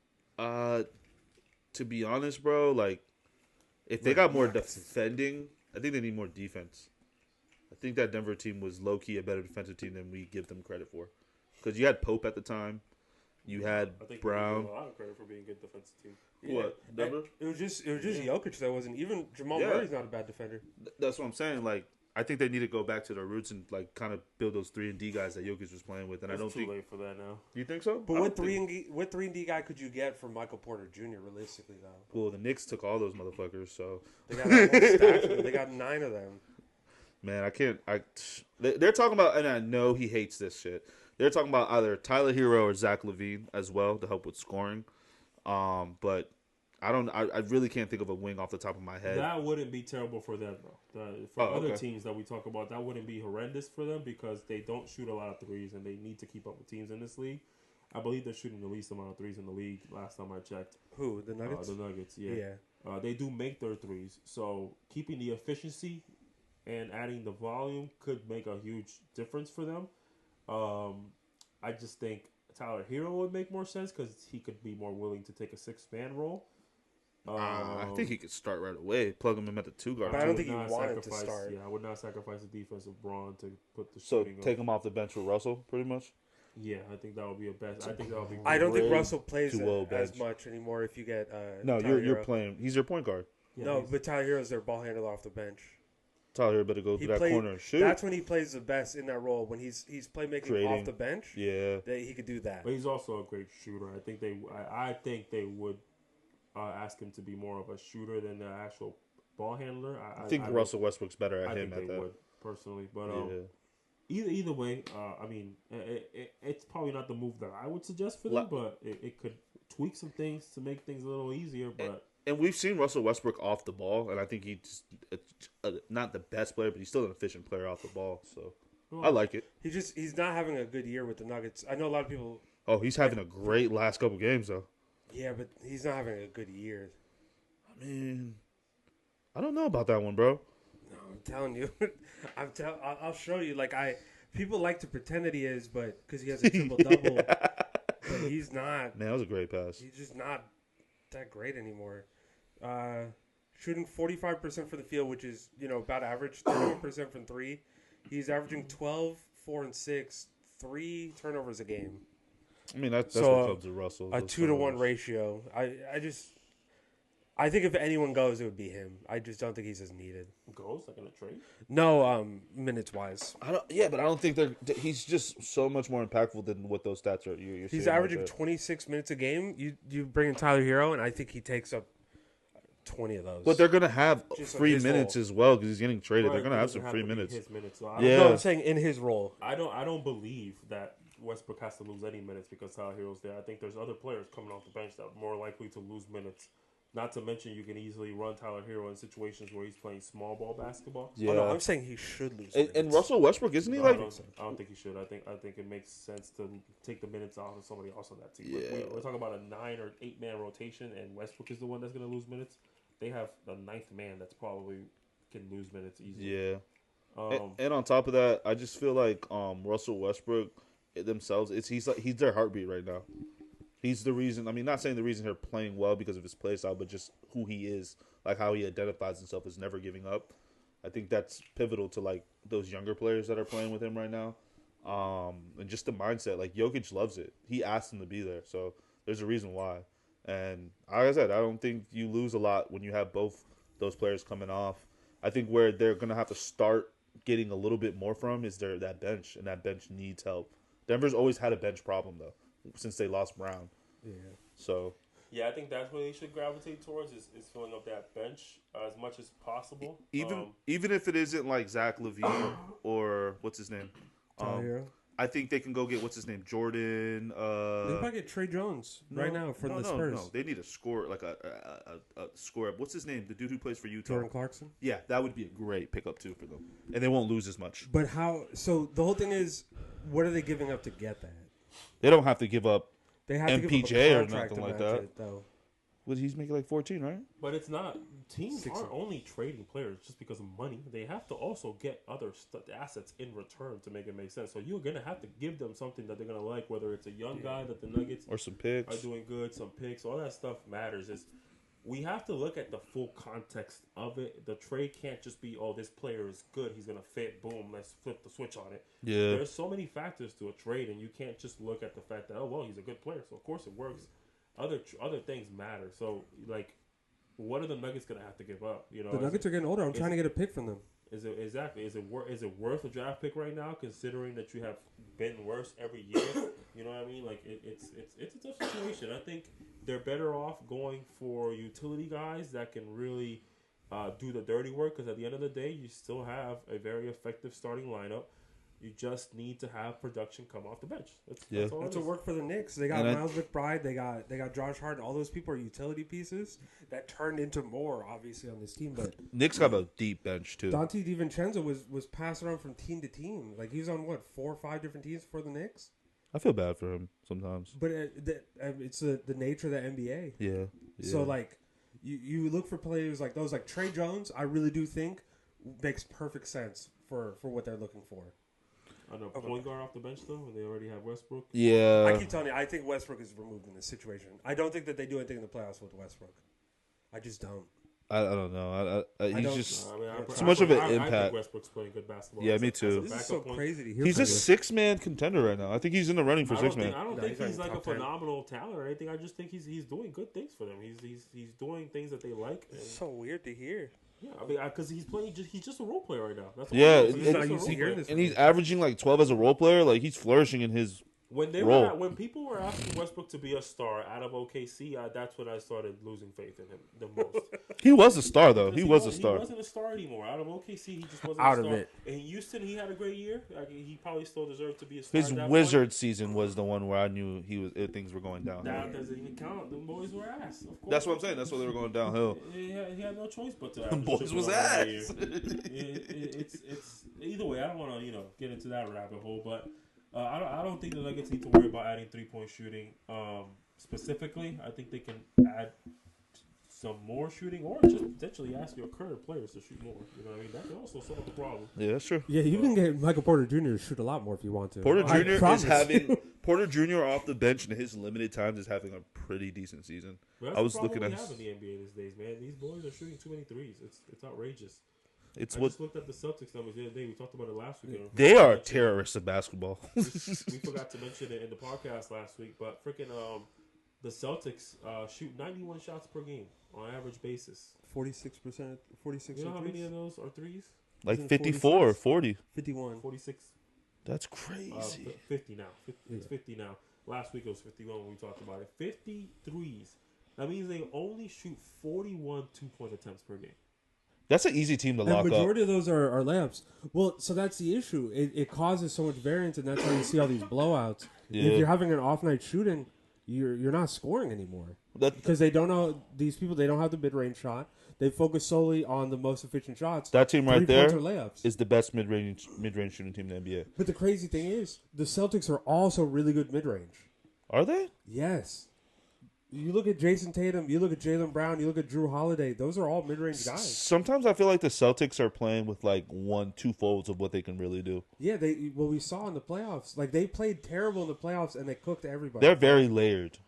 To be honest, bro, like if they got more defending, I think they need more defense. I think that Denver team was low key a better defensive team than we give them credit for. Because you had Pope at the time, you had I think Brown. we give a lot of credit for being a good defensive team. What Denver? It was just Jokic that wasn't even Jamal Yeah. Murray's not a bad defender. That's what I'm saying. Like, I think they need to go back to their roots and like kind of build those 3-and-D guys that Jokic was playing with. And It's I don't too think late for that now. you think so. But I what don't think- what 3-and-D guy could you get from Michael Porter Jr. realistically though? Well, the Knicks took all those motherfuckers. So They got a whole stack of them. They got 9 of them. man, I can't. They're talking about, and I know he hates this shit. They're talking about either Tyler Hero or Zach LaVine as well to help with scoring. But I don't. I really can't think of a wing off the top of my head. That wouldn't be terrible for them, though. For Oh, other okay. teams that we talk about, that wouldn't be horrendous for them because they don't shoot a lot of threes and they need to keep up with teams in this league. I believe they're shooting the least amount of threes in the league last time I checked. Who? The Nuggets? The Nuggets, yeah. Yeah. They do make their threes. So keeping the efficiency and adding the volume could make a huge difference for them. I just think Tyler Hero would make more sense because he could be more willing to take a 6-man role. I think he could start right away. Plug him in at the 2 guard. But I don't would think he not wanted to start. Yeah, I would not sacrifice the defensive brawn to put the So shooting take him off the bench with Russell, pretty much. Yeah, I think that would be a best. I think that would be. I don't think Great Russell plays duo as bench. much anymore if you get No, Tyler you're Hero. playing. He's your point guard. Yeah, No, he's- but Tyler Hero's their ball handler off the bench. Tyler Hero better go He to that played- corner and shoot. That's when he plays the best in that role. When he's playmaking Creating. off the bench, Yeah. that he could do that. But he's also a great shooter. I think they would ask him to be more of a shooter than the actual ball handler. I think Russell Westbrook's better at I him think at they that. would personally, but Yeah. either way, I mean, it's probably not the move that I would suggest for them, but it could tweak some things to make things a little easier. But And we've seen Russell Westbrook off the ball, and I think he's not the best player, but he's still an efficient player off the ball. So I like it. He's not having a good year with the Nuggets. I know a lot of people. Oh, he's having a great last couple games, though. Yeah, but he's not having a good year. I mean, I don't know about that one, bro. No, I'm telling you. I'll show you. Like people like to pretend that he is, but because he has a triple double, but he's not. Man, that was a great pass. He's just not that great anymore. Shooting 45% from the field, which is about average. 31% from 3. He's averaging 12, 4, and 6, 3 turnovers a game. I mean, that's So, what comes to Russell. A those 2-to-1 turnovers. ratio. I think if anyone goes, it would be him. I just don't think he's as needed. goes like in a trade. No, minutes wise. Yeah, but I don't think he's just so much more impactful than what those stats are. You're He's seeing right averaging there. 26 minutes a game. You bring in Tyler Hero, and I think he takes up 20 of those. But they're gonna have Just free his minutes role. as well because he's getting traded. Right, They're gonna it have doesn't some free to be minutes. His minutes. So Yeah. No, I'm saying in his role. I don't believe that Westbrook has to lose any minutes because Tyler Hero's there. I think there's other players coming off the bench that are more likely to lose minutes. Not to mention, you can easily run Tyler Hero in situations where he's playing small ball basketball. Yeah. Oh, no, I'm saying he should lose. And minutes. Russell Westbrook, isn't he No, like? I don't think he should. I think it makes sense to take the minutes off of somebody else on that team. Like, Yeah. we're talking about a 9 or 8 man rotation, and Westbrook is the one that's going to lose minutes. They have the 9th man that's probably can lose minutes easily. Yeah. Um, And on top of that, I just feel like Russell Westbrook themselves, he's their heartbeat right now. He's the reason. I mean, not saying the reason they're playing well because of his play style, but just who he is, like how he identifies himself as never giving up. I think that's pivotal to like those younger players that are playing with him right now, and just the mindset. Like Jokic loves it. He asked him to be there, so there's a reason why. And like I said, I don't think you lose a lot when you have both those players coming off. I think where they're gonna have to start getting a little bit more from is that bench, and that bench needs help. Denver's always had a bench problem though, since they lost Brown. Yeah. So yeah, I think that's what they should gravitate towards is filling up that bench as much as possible. even if it isn't like Zach LaVine or what's his name, Tyler Hero. I think they can go get what's his name, Jordan. They probably get Trey Jones right now for the Spurs. No, they need a score like a score. What's his name? The dude who plays for Utah. Jordan Clarkson. Yeah, that would be a great pickup too for them, and they won't lose as much. But how? So the whole thing is, what are they giving up to get that? They don't have to give up. They have to MPJ give up a or contract nothing to like match that. it, though. What he's making like 14, right? But it's not teams 16. aren't only trading players just because of money. They have to also get other assets in return to make it make sense. So you're gonna have to give them something that they're gonna like, whether it's a young guy that the Nuggets Or some picks. are doing good, some picks, all that stuff matters. Is we have to look at the full context of it. The trade can't just be, oh, this player is good, he's gonna fit, boom, let's flip the switch on it. Yeah. There's so many factors to a trade, and you can't just look at the fact that, oh, well, he's a good player, so of course it works. Other things matter. So, like, what are the Nuggets gonna have to give up? You know, The Nuggets are getting older. I'm trying to get a pick from them. Is it exactly? Is it worth a draft pick right now, considering that you have been worse every year? You know what I mean? Like it's a tough situation. I think they're better off going for utility guys that can really do the dirty work. Because at the end of the day, you still have a very effective starting lineup. You just need to have production come off the bench. That's all. That's what worked for the Knicks. They got Miles McBride. They got Josh Hart. All those people are utility pieces that turned into more, obviously, on this team. But Knicks have a deep bench too. Dante DiVincenzo was passed around from team to team. Like he was on 4 or 5 different teams for the Knicks. I feel bad for him sometimes. But it's the nature of the NBA. Yeah. So like you look for players like those, like Trey Jones. I really do think makes perfect sense for what they're looking for. I know point guard off the bench though, and they already have Westbrook. Yeah. I keep telling you, I think Westbrook is removed in this situation. I don't think that they do anything in the playoffs with Westbrook. I just don't. I don't know. He's just too much of an I impact. think Westbrook's playing good basketball. Yeah, me too. This is so crazy to hear. He's from a you. 6-man contender right now. I think he's in the running for 6-man. I don't No, think he's he's not like a top 10. phenomenal talent or anything. I just think he's doing good things for them. He's doing things that they like. And, It's so weird to hear. yeah, I mean, because he's playing. He's just a role player right now. That's all Yeah, he is. He's and- just a and- role player. And he's averaging like 12 as a role player. Like he's flourishing in his When role. when people were asking Westbrook to be a star out of OKC, that's when I started losing faith in him the most. He was a star though. He was a He star. wasn't a star anymore. Out of OKC, he just wasn't Out a of star. it. In Houston, he had a great year. Like, he probably still deserved to be a star. His at that Wizard season was the one where I knew things were going point. downhill. That doesn't even count. The boys were ass. Of course. That's what I'm saying. That's why they were going downhill. He had no choice but to. The boys was ass. It's either way. I don't want to get into that rabbit hole, but I don't think the Nuggets need to worry about adding 3-point shooting specifically. I think they can add some more shooting, or just potentially ask your current players to shoot more. You know what I mean? That can also solve the problem. Yeah, that's true. Yeah, you can get Michael Porter Jr. to shoot a lot more if you want to. Porter I Jr. is promise having you. Porter Jr. off the bench in his limited times is having a pretty decent season. But I was the looking problem at we have in the NBA these days, man. These boys are shooting too many threes. It's outrageous. it's I what just looked at the Celtics numbers the other day. We talked about it last week. they are terrorists of basketball. We forgot to mention it in the podcast last week, but freaking the Celtics shoot 91 shots per game on average basis. 46%. 46. You know how many of those are threes? Like Isn't 54 or 40. 51. 46. That's crazy. 50 now. It's 50 now. Last week it was 51 when we talked about it. 50 threes. That means they only shoot 41 2-point attempts per game. That's an easy team to And lock up. majority of those are layups. Well, so that's the issue. It causes so much variance, and that's why you see all these blowouts. Yeah. If you're having an off night shooting, you're not scoring anymore That, because they don't know these people. They don't have the mid range shot. They focus solely on the most efficient shots. that team right 3 there points are layups. is the best mid-range shooting team in the NBA. But the crazy thing is, the Celtics are also really good mid range. Are they? Yes. You look at Jason Tatum, you look at Jaylen Brown, you look at Drew Holiday. Those are all mid-range guys. Sometimes I feel like the Celtics are playing with like 1-2 folds of what they can really do. Yeah, we saw in the playoffs. Like, they played terrible in the playoffs, and they cooked everybody. They're very layered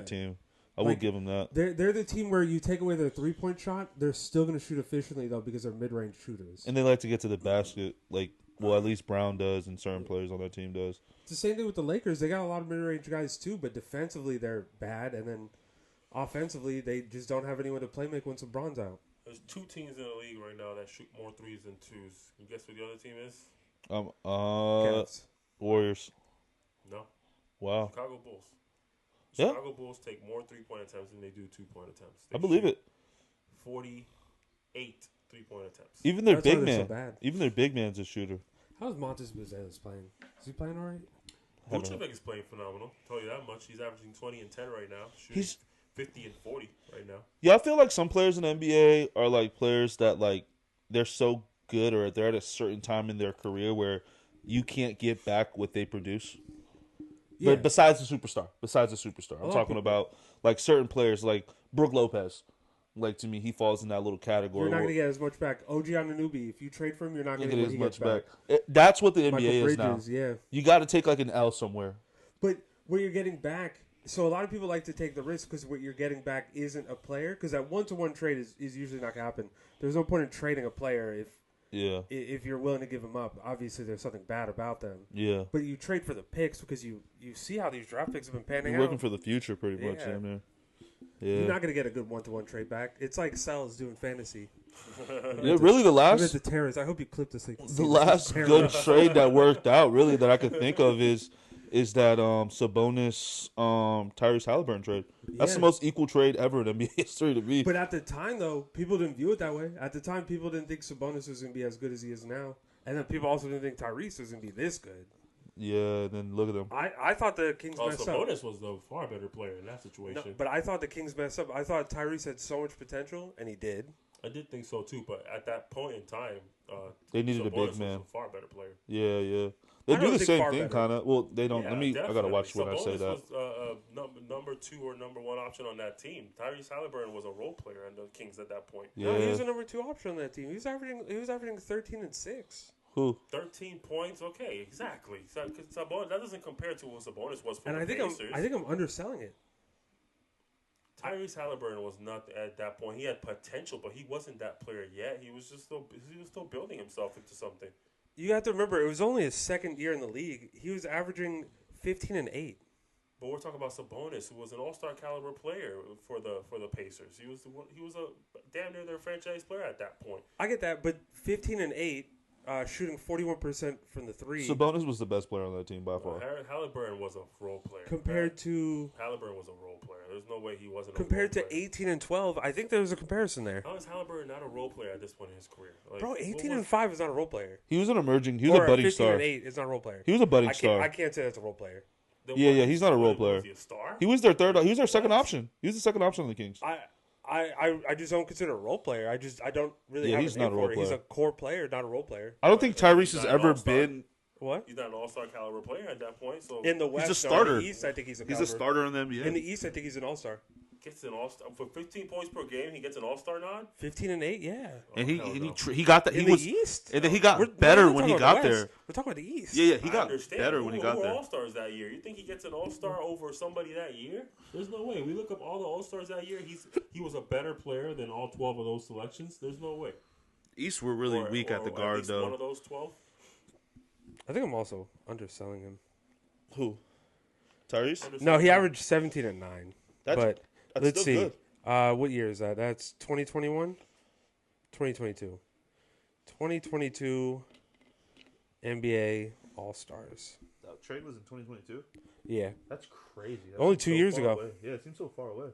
team. I will Like, give them that. They're the team where you take away their 3-point shot, they're still going to shoot efficiently, though, because they're mid-range shooters. And they like to get to the basket, like, well, at least Brown does and certain players on that team does. It's the same thing with the Lakers. They got a lot of mid-range guys, too, but defensively they're bad, and then offensively they just don't have anyone to play make once LeBron's out. There's 2 teams in the league right now that shoot more threes than twos. Can you guess what the other team is? Cavs. Warriors. No. Wow. Chicago Bulls. Yeah. Chicago Bulls take more 3-point attempts than they do 2-point attempts. They I believe shoot it. 48 3-point attempts. Even their That's why big they're so man. bad. Even their big man's a shooter. How's Montes Buzelis playing? Is he playing all right? Vucevic is playing phenomenal. Tell you that much. He's averaging 20 and 10 right now. Shooting He's 50 and 40 right now. Yeah, I feel like some players in the NBA are like players that like they're so good or they're at a certain time in their career where you can't get back what they produce. Yeah. But besides the superstar, I'm lot of talking people. about like certain players like Brook Lopez. Like to me, he falls in that little category. You're not where going to get as much back. OG Anunoby, if you trade for him, you're not you going to get get as what he much gets back. That's what the NBA Michael is now. Bridges, yeah. You got to take like an L somewhere. But what you're getting back, so a lot of people like to take the risk because what you're getting back isn't a player, because that one-to-one trade is usually not going to happen. There's no point in trading a player if you're willing to give them up. Obviously, there's something bad about them. Yeah. But you trade for the picks because you see how these draft picks have been panning You're out. working for the future pretty much. Yeah. Yeah. You're not going to get a good one-to-one trade back. It's like Sal's doing fantasy. Yeah, really the Look at last the terrorists. I hope you clip this thing. the last good trade that worked out really that I could think of is that Sabonis Tyrese Halliburton trade. That's the Yeah. most equal trade ever in NBA history to me. But at the time, though, people didn't view it that way. At the time, people didn't think Sabonis was going to be as good as he is now. And then people also didn't think Tyrese was going to be this good. Yeah, and then look at them. I thought the Kings messed up. Sabonis was the far better player in that situation. No, but I thought the Kings messed up. I thought Tyrese had so much potential, and he did. I did think so too, but at that point in time, They needed a Sabonis big was man. a far better player. Yeah. They I do don't the think same far thing, better. kind of. Well, they don't. Yeah, I gotta definitely. watch when I say Sabonis that. was number 2 or number 1 option on that team. Tyrese Halliburton was a role player on the Kings at that point. Yeah. No, he was a number 2 option on that team. He was averaging 13 and 6. Who? 13 points, okay, exactly. Sabonis, that doesn't compare to what Sabonis was for And the I think Pacers. I'm underselling it. Tyrese Halliburton was not at that point. He had potential, but he wasn't that player yet. He was still building himself into something. You have to remember, it was only his second year in the league. He was averaging 15 and 8. But we're talking about Sabonis, who was an all-star caliber player for the Pacers. He was a damn near their franchise player at that point. I get that, but 15 and 8, shooting 41% from the 3. Sabonis was the best player on that team by far. Halliburton was a role player. Compared to Halliburton was a role player. There's no way he wasn't. compared a to role player. 18 and 12, I think there was a comparison there. How is Halliburton not a role player at this point in his career? Like, Bro, what 18 was- and 5 is not a role player. He was a budding 15 star. and 8 is not a role player. He was a budding I star. can't say that's a role player. then Yeah, what- he's not a role what, player. Was he a star? He was their third. He was their second option. He was the second option on the Kings. I just don't consider a role player. I don't really Yeah, have he's a name not a role for it. He's a player. core player, not a role player. I don't think Tyrese He's has not an ever all-star. been. What? He's not an all-star caliber player at that point. So In the West, He's a no. In starter. the East, I think he's a He's a caliber. starter in the NBA. In the East, I think he's an all-star. gets an all-star for 15 points per game. He gets an all-sar nod. 15 and 8, yeah. and hell no. he got that. In He the was, East? and then he got We're better not when he talking about got the there. West. We're talking about the East. Yeah, he I got understand. better when he got Who were there. all-stars that year? You think he gets an all-star over somebody that year? There's no way. We look up all the all-stars that year. He was a better player than all 12 of those selections. There's no way. East were really Or- weak or at the at guard, least one of though. those 12. I think I'm also underselling him. Who? Tyrese? No, he averaged 17 and 9. That's Let's still see. good. What year is that? That's 2021? 2022. 2022 NBA All-Stars. That trade was in 2022. Yeah. That's crazy. Only 2 years ago. Away. Yeah, it seems so far away.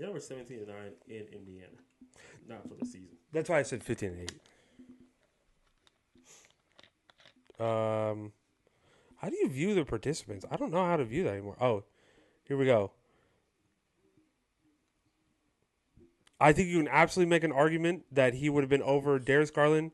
They averaged 17 and 9 in Indiana, not for the season. That's why I said 15 and 8. How do you view the participants? I don't know how to view that anymore. Oh, here we go. I think you can absolutely make an argument that he would have been over Darius Garland,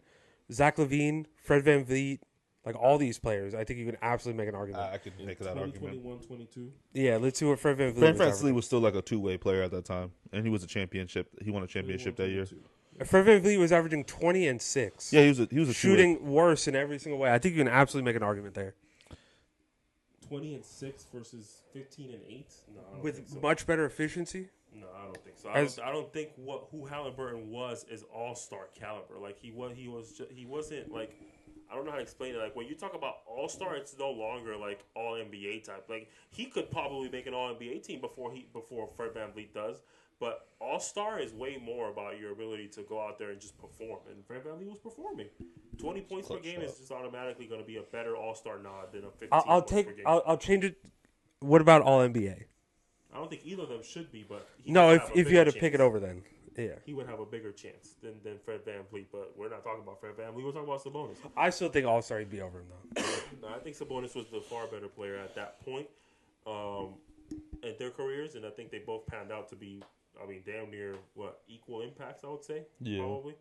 Zach LaVine, Fred VanVleet, like all these players. I think you can absolutely make an argument. I could make that 20, argument. 21, 22. Yeah, let's see what Fred VanVleet Fran was VanVleet averaging. was still like a two-way player at that time, and he was a championship. He won a championship that year. Fred VanVleet was averaging 20 and 6. Yeah, he was a two-way. Shooting worse in every single way. I think you can absolutely make an argument there. 20 and 6 versus 15 and 8. No, I don't With think so. much better efficiency. No, I don't think so. As- I don't think who Halliburton was is all-star caliber. Like he wasn't like, I don't know how to explain it. Like when you talk about all-star, it's no longer like all NBA type. Like he could probably make an all NBA team before Fred VanVleet does. But all-star is way more about your ability to go out there and just perform. And Fred VanVleet was performing. 20 points per game is just automatically going to be a better all-star nod than a 15 I'll points take. per game. I'll change it. What about all NBA? I don't think either of them should be, but he No, would if have a you had to bigger pick it chance. over, then yeah. He would have a bigger chance than Fred VanVleet, but we're not talking about Fred VanVleet. We're talking about Sabonis. I still think All Star would be over him though. No, I think Sabonis was the far better player at that point in their careers, and I think they both panned out to be, damn near equal impacts. I would say, Yeah. probably.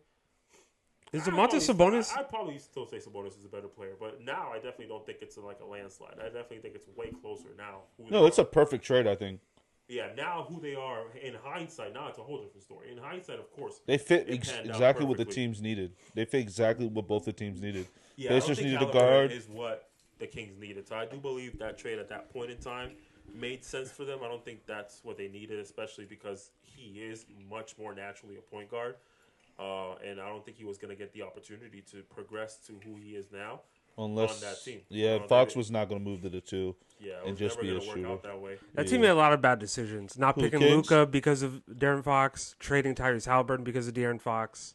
Is Domantas Sabonis? I'd probably still say Sabonis is a better player, but now I definitely don't think it's like a landslide. I definitely think it's way closer now. No, it's a perfect trade. I think Yeah, now who they are in hindsight, now it's a whole different story. In hindsight, of course, they fit it panned out exactly what the perfectly. teams needed. They fit exactly what both the teams needed. Yeah, They I don't just think needed a Halliburton guard. is what the Kings needed. So I do believe that trade at that point in time made sense for them. I don't think that's what they needed, especially because he is much more naturally a point guard. And I don't think he was going to get the opportunity to progress to who he is now Unless, on that team. yeah, Fox was not going to move to the two. Yeah, it and was just never be a going to work shooter. out that way. That Yeah. team made a lot of bad decisions. Not Who, picking Kings? Luka because of De'Aaron Fox, trading Tyrese Halliburton because of De'Aaron Fox.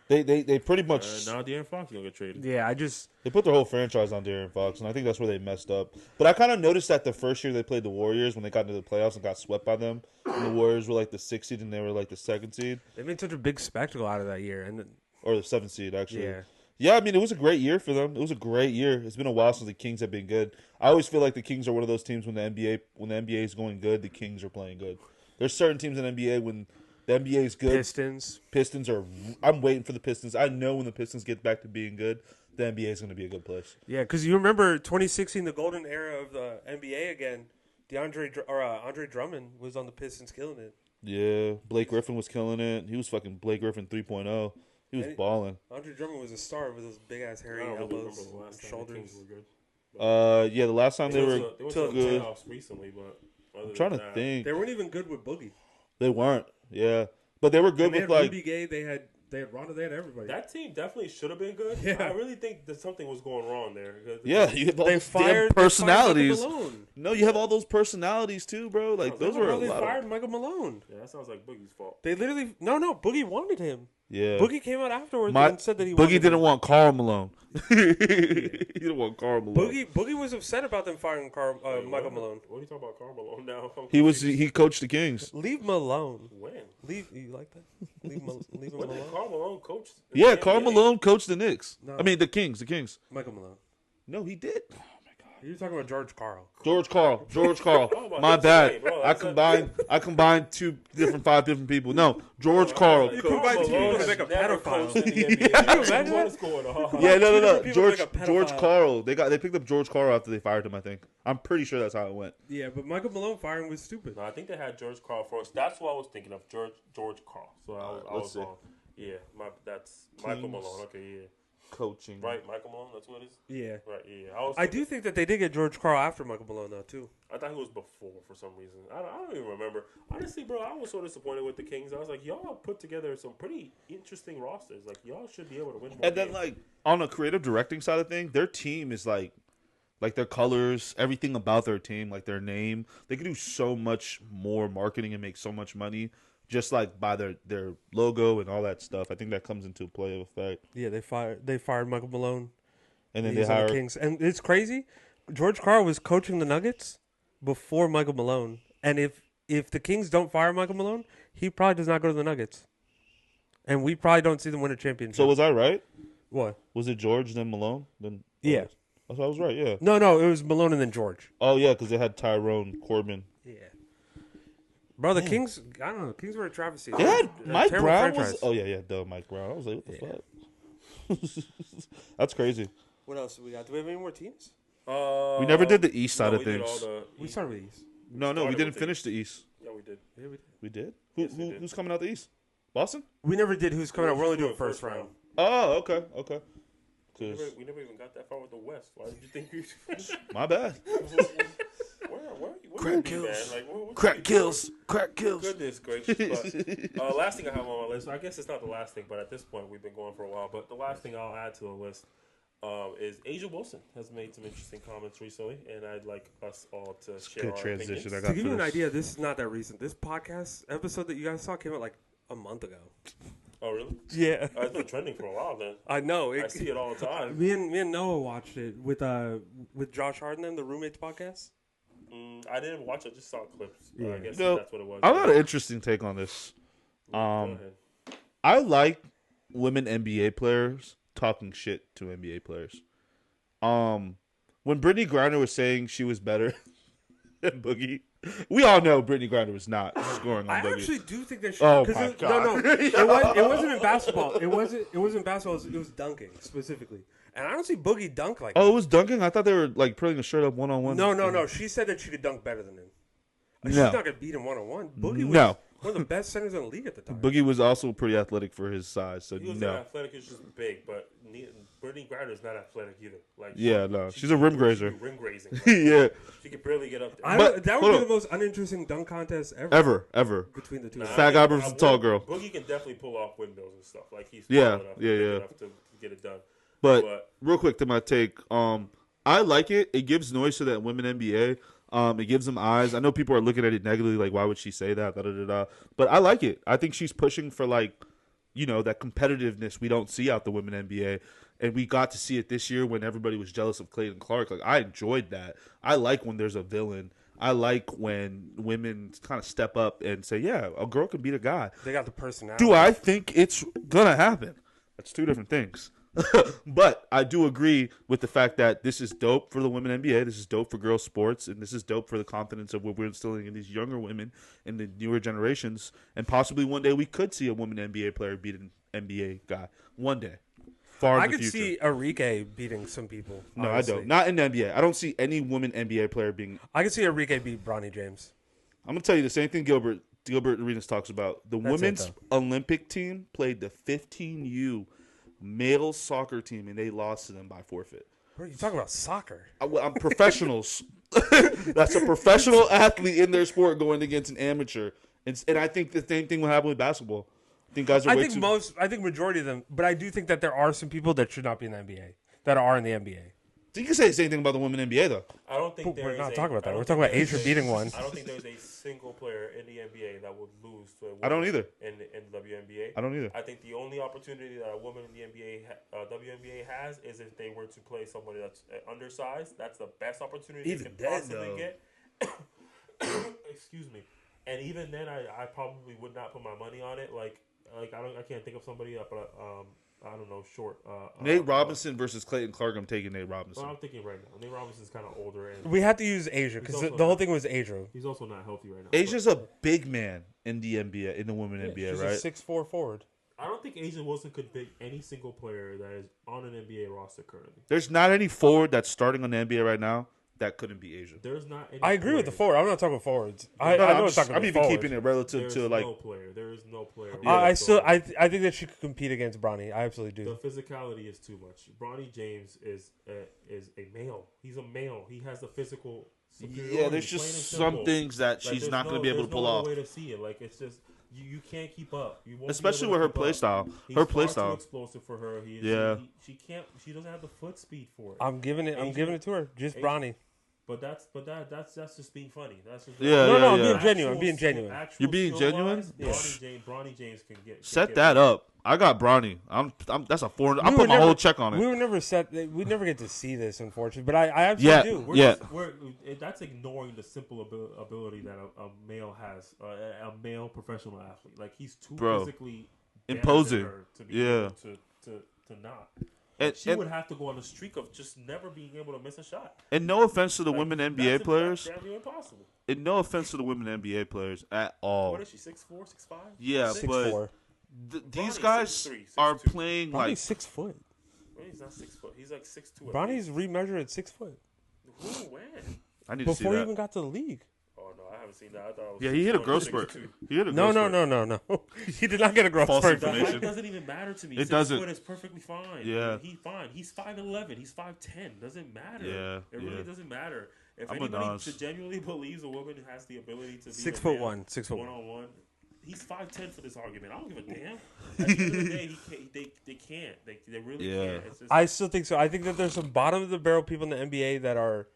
They pretty much Now De'Aaron Fox is going to get traded. Yeah, I just they put their whole franchise on De'Aaron Fox, and I think that's where they messed up. But I kind of noticed that the first year they played the Warriors, when they got into the playoffs and got swept by them, and the Warriors were like the 6th seed and they were like the 2nd seed they made such a big spectacle out of that year, and or the 7th seed actually. yeah, Yeah, I mean, it was a great year for them. It was a great year. It's been a while since the Kings have been good. I always feel like the Kings are one of those teams when the NBA is going good, the Kings are playing good. There's certain teams in the NBA when the NBA is good. Pistons. I'm waiting for the Pistons. I know when the Pistons get back to being good, the NBA is going to be a good place. Yeah, because you remember 2016, the golden era of the NBA again. Andre Drummond was on the Pistons killing it. Yeah, Blake Griffin was killing it. He was fucking Blake Griffin 3.0. He was balling. Andre Drummond was a star with those big ass I hairy don't really remember elbows, the last and time the Kings shoulders. were good. Yeah, the last time they were They went to the good. playoffs recently, but other I'm trying than to that, think. They weren't even good with Boogie. They weren't. Yeah, but they were good They with had like. Rudy Gay. They had Rondo. They had everybody. That team definitely should have been good. Yeah. I really think that something was going wrong there. Yeah, you have all They those damn fired personalities. Michael Malone. No, you have all those personalities too, bro. Like those were a They lot. fired Michael Malone. Yeah, that sounds like Boogie's fault. They literally no. Boogie wanted him. Yeah, Boogie came out afterwards My- and said that he Boogie wanted didn't him. want Karl Malone. He didn't want Karl Malone. Boogie was upset about them firing Wait, Michael what? Malone. What are you talking about, Karl Malone now? He coached the Kings. Leave him alone. When? Leave you like that? Leave him When did alone. Karl Malone coach? in Yeah, the Karl NBA? Malone coached the Knicks. No. I mean the Kings. Michael Malone. No, he did. You're talking about George Karl. George Karl. Oh, My that's bad. right, bro. I That's combined five different people. No, George Karl. You combine two people to make a never pedophile. coached in the NBA. Can you imagine What that? is going on? Yeah, Two no. different people George make a George pedophile. Karl. They picked up George Karl after they fired him. I think. I'm pretty sure that's how it went. Yeah, but Michael Malone firing was stupid. No, I think they had George Karl first. That's what I was thinking of, George Karl. So I let's was see. wrong. Yeah, that's Michael Kings. Malone. Okay, yeah. Coaching. Right, Michael Malone, that's what it is? Yeah. Right, yeah. I do think that they did get George Karl after Michael Malone, though, too. I thought he was before for some reason. I don't even remember. Honestly, bro, I was so disappointed with the Kings. I was like, y'all put together some pretty interesting rosters. Like, y'all should be able to win more And then games. like on a creative directing side of things, their team is like their colors, everything about their team, like their name. They can do so much more marketing and make so much money just like by their logo and all that stuff. I think that comes into play of effect. Yeah, they fired Michael Malone. And then He's they on the hired Kings. And it's crazy. George Karl was coaching the Nuggets before Michael Malone. And if if the Kings don't fire Michael Malone, he probably does not go to the Nuggets, and we probably don't see them win a championship. So was I right? What? Was it George then Malone then? Yeah. I was right. Yeah. No, it was Malone and then George. Oh yeah, because they had Tyrone Corbin. Yeah. Bro, the Kings. I don't know. Kings were a travesty. They had Mike terrible Brown. franchise. Duh, Mike Brown. I was like, what the fuck? That's crazy. What else do we got? Do we have any more teams? We never did the East side of things. We started with these. No, we didn't finish the East. Yeah, we did. Yeah, we did. We did. Yes, we did. Who's coming out the East? Boston. We never did who's coming out. We're only doing first round. Oh, okay. We never even got that far with the West. Why did you think we? My bad. Where Crack you, kills. man? Like, what Crack kills. Crack kills. Goodness gracious! But, last thing I have on my list. I guess it's not the last thing, but at this point we've been going for a while. But the last thing I'll add to the list is Asia Wilson has made some interesting comments recently, and I'd like us all to share Good our transition. opinions. To give you an idea, this is not that recent. This podcast episode that you guys saw came out like a month ago. Oh, really? Yeah. It's been trending for a while then. I know. I see it all the time. Me and Noah watched it with Josh Hart and them, the Roommates podcast. I didn't watch it. I just saw clips. I guess No, that's what it was. I got an interesting take on this. Go ahead. I like women NBA players talking shit to NBA players. When Brittany Griner was saying she was better than Boogie, we all know Brittany Griner was not scoring on I Boogie. actually do think that she. Oh my my God. No, it wasn't in basketball. It wasn't basketball. It was dunking specifically. And I don't see Boogie dunk like that. Oh, it was dunking? I thought they were like putting a shirt up one-on-one. No. She said that she could dunk better than him. She's No. not going to beat him one-on-one. Boogie was No. one of the best centers in the league at the time. Boogie was also pretty athletic for his size, so He was no. athletic. He's just big, but Brittany Griner is not athletic either. Like, Yeah, no. She's a rim grazer. She rim grazing. Like, Yeah. she could barely get up there. That would be the most uninteresting dunk contest ever. Between the two. Fat guy versus tall girl. Boogie can definitely pull off windows and stuff. Like he's Yeah, tall enough, yeah. big enough to get it done. But real quick to my take, I like it. It gives noise to that women NBA. It gives them eyes. I know people are looking at it negatively, like why would she say that? But I like it. I think she's pushing for that competitiveness we don't see out the women NBA, and we got to see it this year when everybody was jealous of Clayton Clark. Like I enjoyed that. I like when there's a villain. I like when women kind of step up and say, "Yeah, a girl can beat a guy." They got the personality. Do I think it's gonna happen? That's two different things. But I do agree with the fact that this is dope for the women NBA. This is dope for girls sports, and this is dope for the confidence of what we're instilling in these younger women and the newer generations. And possibly one day we could see a women NBA player beat an NBA guy. One day, far in I the could future. see Enrique beating some people. No, honestly. I don't. Not in the NBA. I don't see any women NBA player being. I could see Enrique beat Bronny James. I'm gonna tell you the same thing Gilbert Arenas talks about. The That's women's it, Olympic team played the 15U male soccer team, and they lost to them by forfeit. What are you talking about? Soccer? I'm professionals. That's a professional athlete in their sport going against an amateur, and I think the same thing will happen with basketball. I think guys are. I think majority of them, but I do think that there are some people that should not be in the NBA that are in the NBA. So you can say the same thing about the women NBA though. I don't think We're not talking about that. We're talking about Asia beating one. I don't think there's a single player in the NBA that would lose to a woman I don't either. in the WNBA. I don't either. I think the only opportunity that a woman in the WNBA has is if they were to play somebody that's undersized. That's the best opportunity Even they could then, possibly though. get. Excuse me. And even then, I probably would not put my money on it. Like I can't think of somebody that, but I don't know, short. Nate Robinson versus Clayton Clark. I'm taking Nate Well, Robinson. I'm thinking right now. Nate Robinson's kind of older, and We had to use Asia because He's also the whole not- thing was Asia. he's also not healthy right now. Asia's a big man in the NBA, in the women NBA, She's right? a 6'4" forward. I don't think Asia Wilson could pick any single player that is on an NBA roster currently. There's not any forward that's starting on the NBA right now that couldn't be Asia. There's not any I agree with the player. forward. I'm not talking forwards. I No, know I'm, it's talking I'm about even forwards. keeping it relative There's to like. no player. There is no player. I think that she could compete against Bronny. I absolutely The do. physicality is too much. Bronny James is a male. He's a male. He has the physical superiority. Yeah, there's plain just and some simple. things that Like, she's there's not going to be able to pull off. There's no way to see it. Like it's just you can't keep up. You won't Especially be able with her to keep play up. style. He's Her play far style. too explosive for her. Yeah. She can't. She doesn't have the foot speed for it. I'm giving it to her. Just Asia- Bronny. But that's just being funny. That's just Yeah, No, yeah, I'm yeah. being genuine. I'm being genuine. You're being genuine? Bronny James can get Set can that get- up. I got Bronny. That's a foreign. I We put were my never- whole check on We it. were never set. We never get to see this, unfortunately. But I absolutely do. That's ignoring the simple ability that a male has, a male professional athlete. Like he's too physically imposing to be able to not. And, she would have to go on a streak of just never being able to miss a shot. and no offense to the women NBA players. That's impossible. And no offense to the women NBA players at all. What is she? 6'4", 6'5"? Yeah, 6'4". but these Bronny's guys 6'3", are 6'2". playing Bronny's like 6 foot. He's not 6 foot. He's like 6'2". Bronny's remeasured at 6 foot Who? When? I need to see before he that. even got to the league. Oh no, I haven't seen that. I thought it was Yeah, he hit a 6'1", growth 6'2". spurt. He hit a No. growth spurt. He did not get a growth False spurt. The information. height doesn't even matter to me. It 6 doesn't. foot is perfectly fine. Yeah. He's fine. He's 5'11". He's 5'10". Doesn't matter. Yeah, It really yeah. doesn't matter. If I'm a anybody Nas. genuinely believes a woman has the ability to be 6 a foot man 1. 6 foot 1. one-on-one, he's 5'10" for this argument. I don't give a damn. At the end of the day, they can't. They really Yeah. can't. It's just, I still think so. I think that there's some bottom of the barrel people in the NBA that are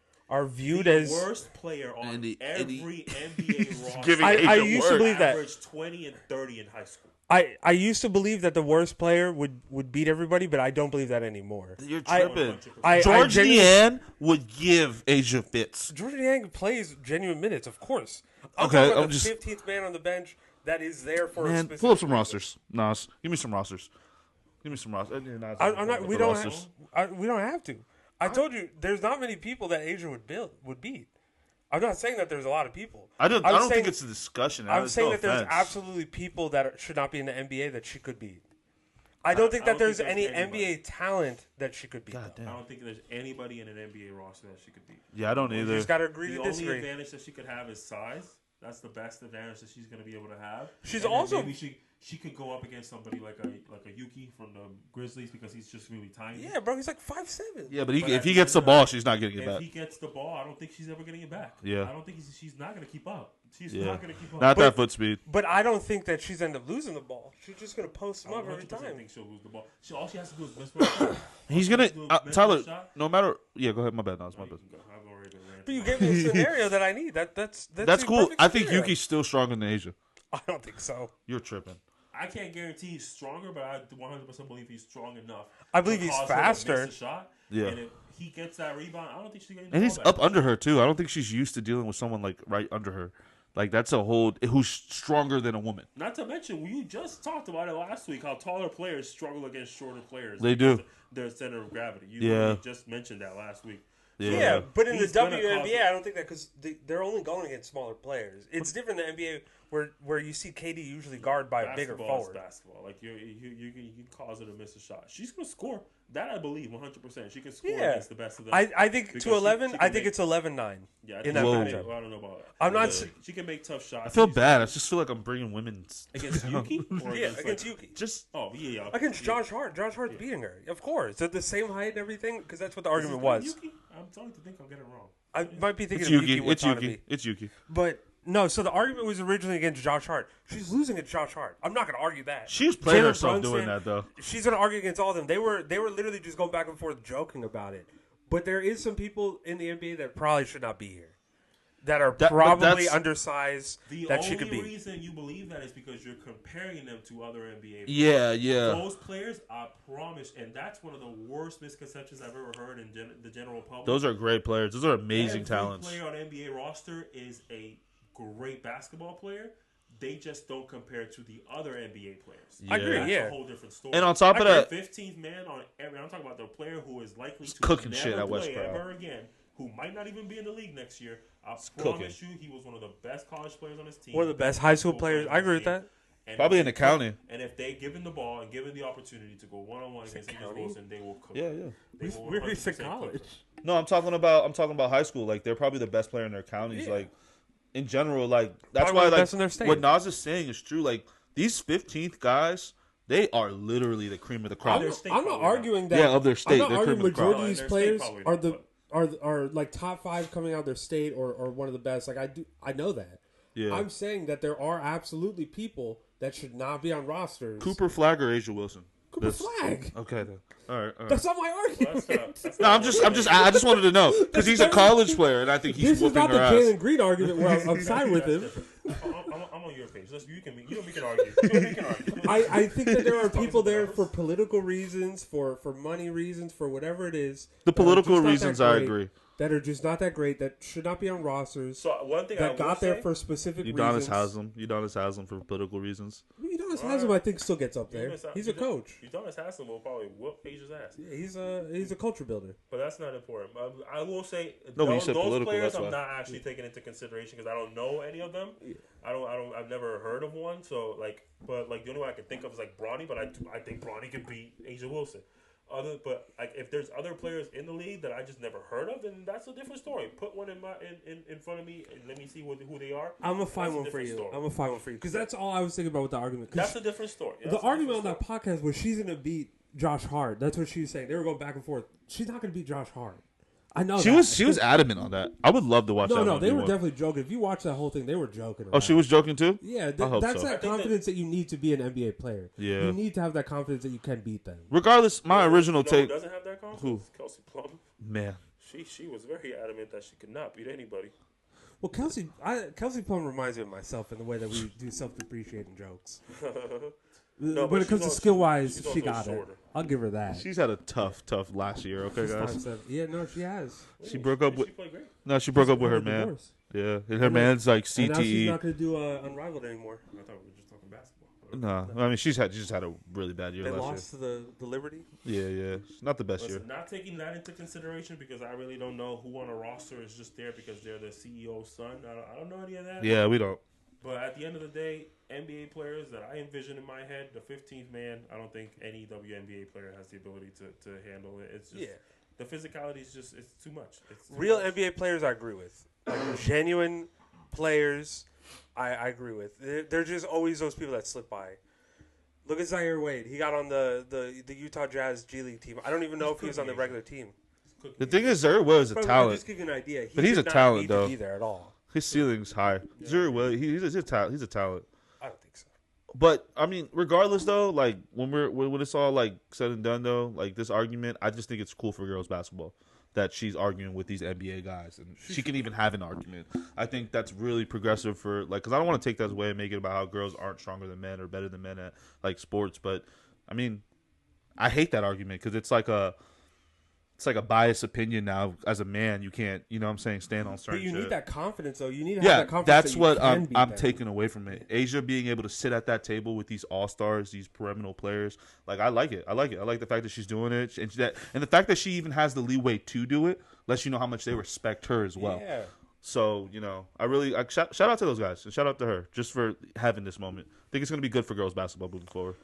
viewed the as worst player on Andy- every NBA roster. Giving I Asia used to work. believe that. Averaged 20 and 30 in high school. I used to believe that the worst player would beat everybody, but I don't believe that anymore. You're I- tripping. I George genuinely- Niang would give Asia fits. Jordan Yang plays genuine minutes, of course. I'm Okay, talking about I'm the just- 15th man on the bench that is there for a Man, specific pull up some reason. rosters. Nas, give me some rosters. Give me some rosters. I'm not. We don't. Rosters. We don't have to. I told you, there's not many people that Asia would beat. I'm not saying that there's a lot of people. I don't I'm saying- think it's a discussion. I'm It's saying no that there's offense. absolutely people that should not be in the NBA that she could beat. I don't think I that don't there's think any there's anybody. NBA talent that she could beat. God though. damn. I don't think there's anybody in an NBA roster that she could beat. Yeah, I don't You either. just got to agree The to only disagree. advantage that she could have is size. That's the best advantage that she's going to be able to have. She's And then also- maybe she could go up against somebody like a Yuki from the Grizzlies because he's just really tiny. Yeah, bro, he's like 5'7". Yeah, but But if at he the gets the end of ball, the- she's not getting it If back. he gets the ball, I don't think she's ever getting it back. Yeah. I don't think she's not going to keep up. She's Yeah. not going to keep up. Not But- that foot speed. But I don't think that she's end up losing the ball. She's just gonna post him I up every 100% time. think she'll lose the ball. All she has to do is miss one shot. He's All she gonna has to do is miss Tyler. one shot. No matter. Yeah, go ahead. My bad. No, it's my No, you bad. can go. I've already been ranting. But you gave me a scenario that I need. That's That's the cool. perfect I think scenario. Yuki's still stronger than Asia. I don't think so. You're tripping. I can't guarantee he's stronger, but I 100% believe he's strong enough. I believe to he's cause her to faster. miss a shot. Yeah. And if he gets that rebound, I don't think she's getting. And the he's ball up back. under her too. I don't think she's used to dealing with someone like right under her. Like that's a whole who's stronger than a woman. Not to mention, we just talked about it last week. How taller players struggle against shorter players. They do. Their center of gravity. You Yeah. literally just mentioned that last week. Yeah, but in the He's gonna WNBA, cause it. I don't think that because they're only going against smaller players. It's different in the NBA where you see KD usually guard by a bigger Basketball is forward. basketball. Like you can cause her to miss a shot. She's gonna score. That I believe 100%. She can score Yeah. against the best of them. I think Because to 11, she I can think make- it's 11-9. Yeah, in that Whoa. matchup. Well, I don't know about that. I'm not But s- she can make tough shots. I feel She's- bad. I just feel like I'm bringing women against Yuki. Or Yeah, like- against Yuki. Just Oh yeah. Against yeah. Josh Hart. Josh Hart's beating her. Of course. At the same height and everything, because that's what the Is argument his was. name Yuki? I'm starting to think I'm getting it wrong. I might be thinking it's of Yuki. Yuki It's Watanabe. Yuki. It's Yuki. But no, so the argument was originally against Josh Hart. She's losing against Josh Hart. I'm not going to argue that. She's played Jalen herself Brunson, doing that though. She's going to argue against all of them. They were literally just going back and forth joking about it. But there is some people in the NBA that probably should not be here. That are But probably that's- undersized The that only she could be. reason you believe that is because you're comparing them to other NBA players. Yeah. Those players, I promise, and that's one of the worst misconceptions I've ever heard in the general public. Those are great players. Those are amazing Every talents. player on NBA roster is a great basketball player. They just don't compare to the other NBA players. I agree, That's yeah. a whole different story. And on top of that, 15th man on every. I'm talking about the player who is likely to cooking never shit at West play Crown. ever again, who might not even be in the league next year. I cooking. promise you, he was one of the best college players on his team. One of the best high school players. I agree with that. And Probably if in the they county. cook- And if they give him the ball and give him the opportunity to go one-on-one against Idris county? Wilson, they will cook. Yeah. They will Where is the 100% cook college? him. No, I'm talking about high school. Like they're probably the best player in their counties. Yeah. Like in general, like that's Probably why one of the like best in their state. what Nas is saying is true. Like these 15th guys, they are literally the cream of the crop. Their state I'm not probably not. arguing that. Yeah, of their state, I'm they're not cream arguing of the crop. majority of No, these their players state are probably are like top 5 coming out of their state or one of the best. Like I know that. Yeah. I'm saying that there are absolutely people that should not be on rosters. Cooper Flag or Asia Wilson. Cooper That's- Flag. Okay then. All right. That's not my argument. No, I just wanted to know because he's a college player and I think he's This is whooping not the her ass. Jalen Green argument where I'm siding with him. I'm on your page. You can argue. I think that there are people there for political reasons, for money reasons, for whatever it is. The political reasons, I agree. That are just not that great. That should not be on rosters. So one thing that got there for specific reasons. Udonis Haslam for political reasons. Udonis Haslam, I think, still gets up there. He's a coach. Udonis Haslam will probably whoop Asia's ass. Yeah, he's a culture builder. But that's not important. I will say those players I'm not actually taking into consideration because I don't know any of them. Yeah. I've never heard of one. So the only one I can think of is like Bronny. But I think Bronny could beat Asia Wilson. If there's other players in the league that I just never heard of, then that's a different story. Put one in front of me and let me see who they are. I'm gonna find one for you. Because that's all I was thinking about with the argument. That's a different story. The argument on that podcast was she's gonna beat Josh Hart. That's what she was saying. They were going back and forth. She's not gonna beat Josh Hart. I know she was adamant on that. I would love to watch that. No, they were definitely joking. If you watch that whole thing, they were joking around. Oh, she was joking too? Yeah, that's that confidence that you need to be an NBA player. Yeah. You need to have that confidence that you can beat them. Regardless, my original take. Who doesn't have that confidence? Who? Kelsey Plum. Man. She was very adamant that she could not beat anybody. Well, Kelsey Plum reminds me of myself in the way that we do self-depreciating jokes. No, when it comes to skill-wise, she got it. I'll give her that. She's had a tough last year. Okay, guys. Yeah, no, she has. She broke up with. No, she broke up with her man. Yeah, and her man's like CTE. And now she's not going to do Unrivaled anymore. I thought we were just talking basketball. No, I mean she just had a really bad year. They last lost year. to the Liberty. Yeah, not the best year. Not taking that into consideration because I really don't know who on a roster is just there because they're the CEO's son. I don't know any of that. Yeah, we don't. But at the end of the day, NBA players that I envision in my head, the 15th man, I don't think any WNBA player has the ability to handle it. It's just the physicality is just it's too much. Real NBA players, I agree with. Genuine players, I agree with. There's just always those people that slip by. Look at Zaire Wade. He got on the Utah Jazz G League team. I don't even know if he was on the regular team. The thing is, Zaire Wade is a talent. Just give you an idea. But he's a talent, though. To be there at all. His ceiling's high. Yeah. Zaire Wade, he's a talent. He's a talent. I don't think so. But I mean, regardless though, like when it's all like said and done though, like this argument, I just think it's cool for girls basketball that she's arguing with these NBA guys and she can even have an argument. I think that's really progressive for like because I don't want to take that away and make it about how girls aren't stronger than men or better than men at like sports. But I mean, I hate that argument because it's like a biased opinion now. As a man, you can't, you know what I'm saying, stand on certain shit. But you need that confidence, though. You need to have that confidence. That's what I'm taking away from it. Asia being able to sit at that table with these all-stars, these perennial players. Like, I like it. I like the fact that she's doing it. And the fact that she even has the leeway to do it lets you know how much they respect her as well. Yeah. So, you know, I shout out to those guys. And shout out to her just for having this moment. I think it's going to be good for girls basketball moving forward.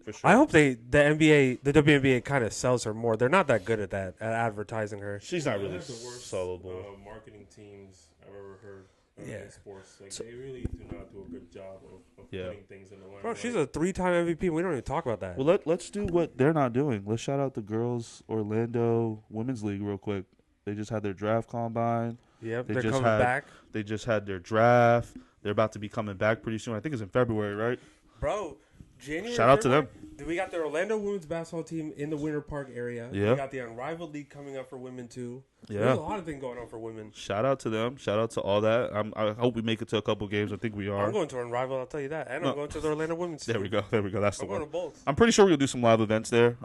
For sure. I hope the WNBA kind of sells her more. They're not that good at that, at advertising her. She's not really the worst sellable. Marketing teams I've ever heard. In sports, like they really do not do a good job of putting things in the line. Bro, she's a 3-time MVP. We don't even talk about that. Well, let's do what they're not doing. Let's shout out the girls Orlando Women's League real quick. They just had their draft combine. Yep, they're coming back. They just had their draft. They're about to be coming back pretty soon. I think it's in February, right? Bro. January, shout out to them. We got the Orlando women's basketball team in the Winter Park area. Yeah. We got the Unrivaled League coming up for women, too. Yeah. There's a lot of things going on for women. Shout out to them. Shout out to all that. I hope we make it to a couple games. I think we are. I'm going to Unrivaled, I'll tell you that. And I'm going to the Orlando women's team. There we go. That's the one. I'm going to both. I'm pretty sure we're going to do some live events there.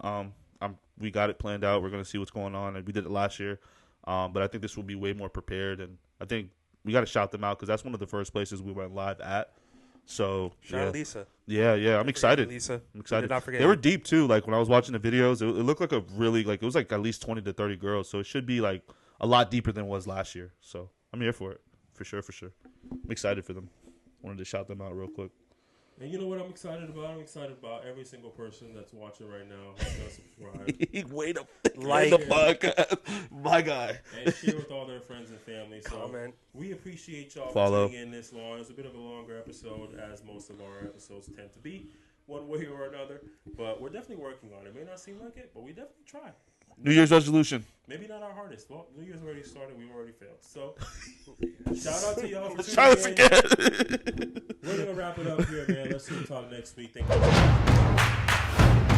We got it planned out. We're going to see what's going on. And we did it last year. But I think this will be way more prepared. And I think we got to shout them out because that's one of the first places we went live at. So shout out Lisa. Yeah. I'm excited. Lisa. I'm excited. Did not forget. They were deep too. Like when I was watching the videos, it looked like it was like at least 20 to 30 girls. So it should be like a lot deeper than it was last year. So I'm here for it. For sure. I'm excited for them. Wanted to shout them out real quick. And you know what I'm excited about? I'm excited about every single person that's watching right now. Who's gonna subscribe. Wait up. Like the podcast. My guy. And share with all their friends and family. So comment. We appreciate y'all for tuning in this long. It's a bit of a longer episode, as most of our episodes tend to be, one way or another. But we're definitely working on it. It may not seem like it, but we definitely try. New Year's resolution. Maybe not our hardest. Well, New Year's already started. We've already failed. So, shout out to y'all for tuning in. Try this again. We're going to wrap it up here, man. Let's see you talk next week. Thank you.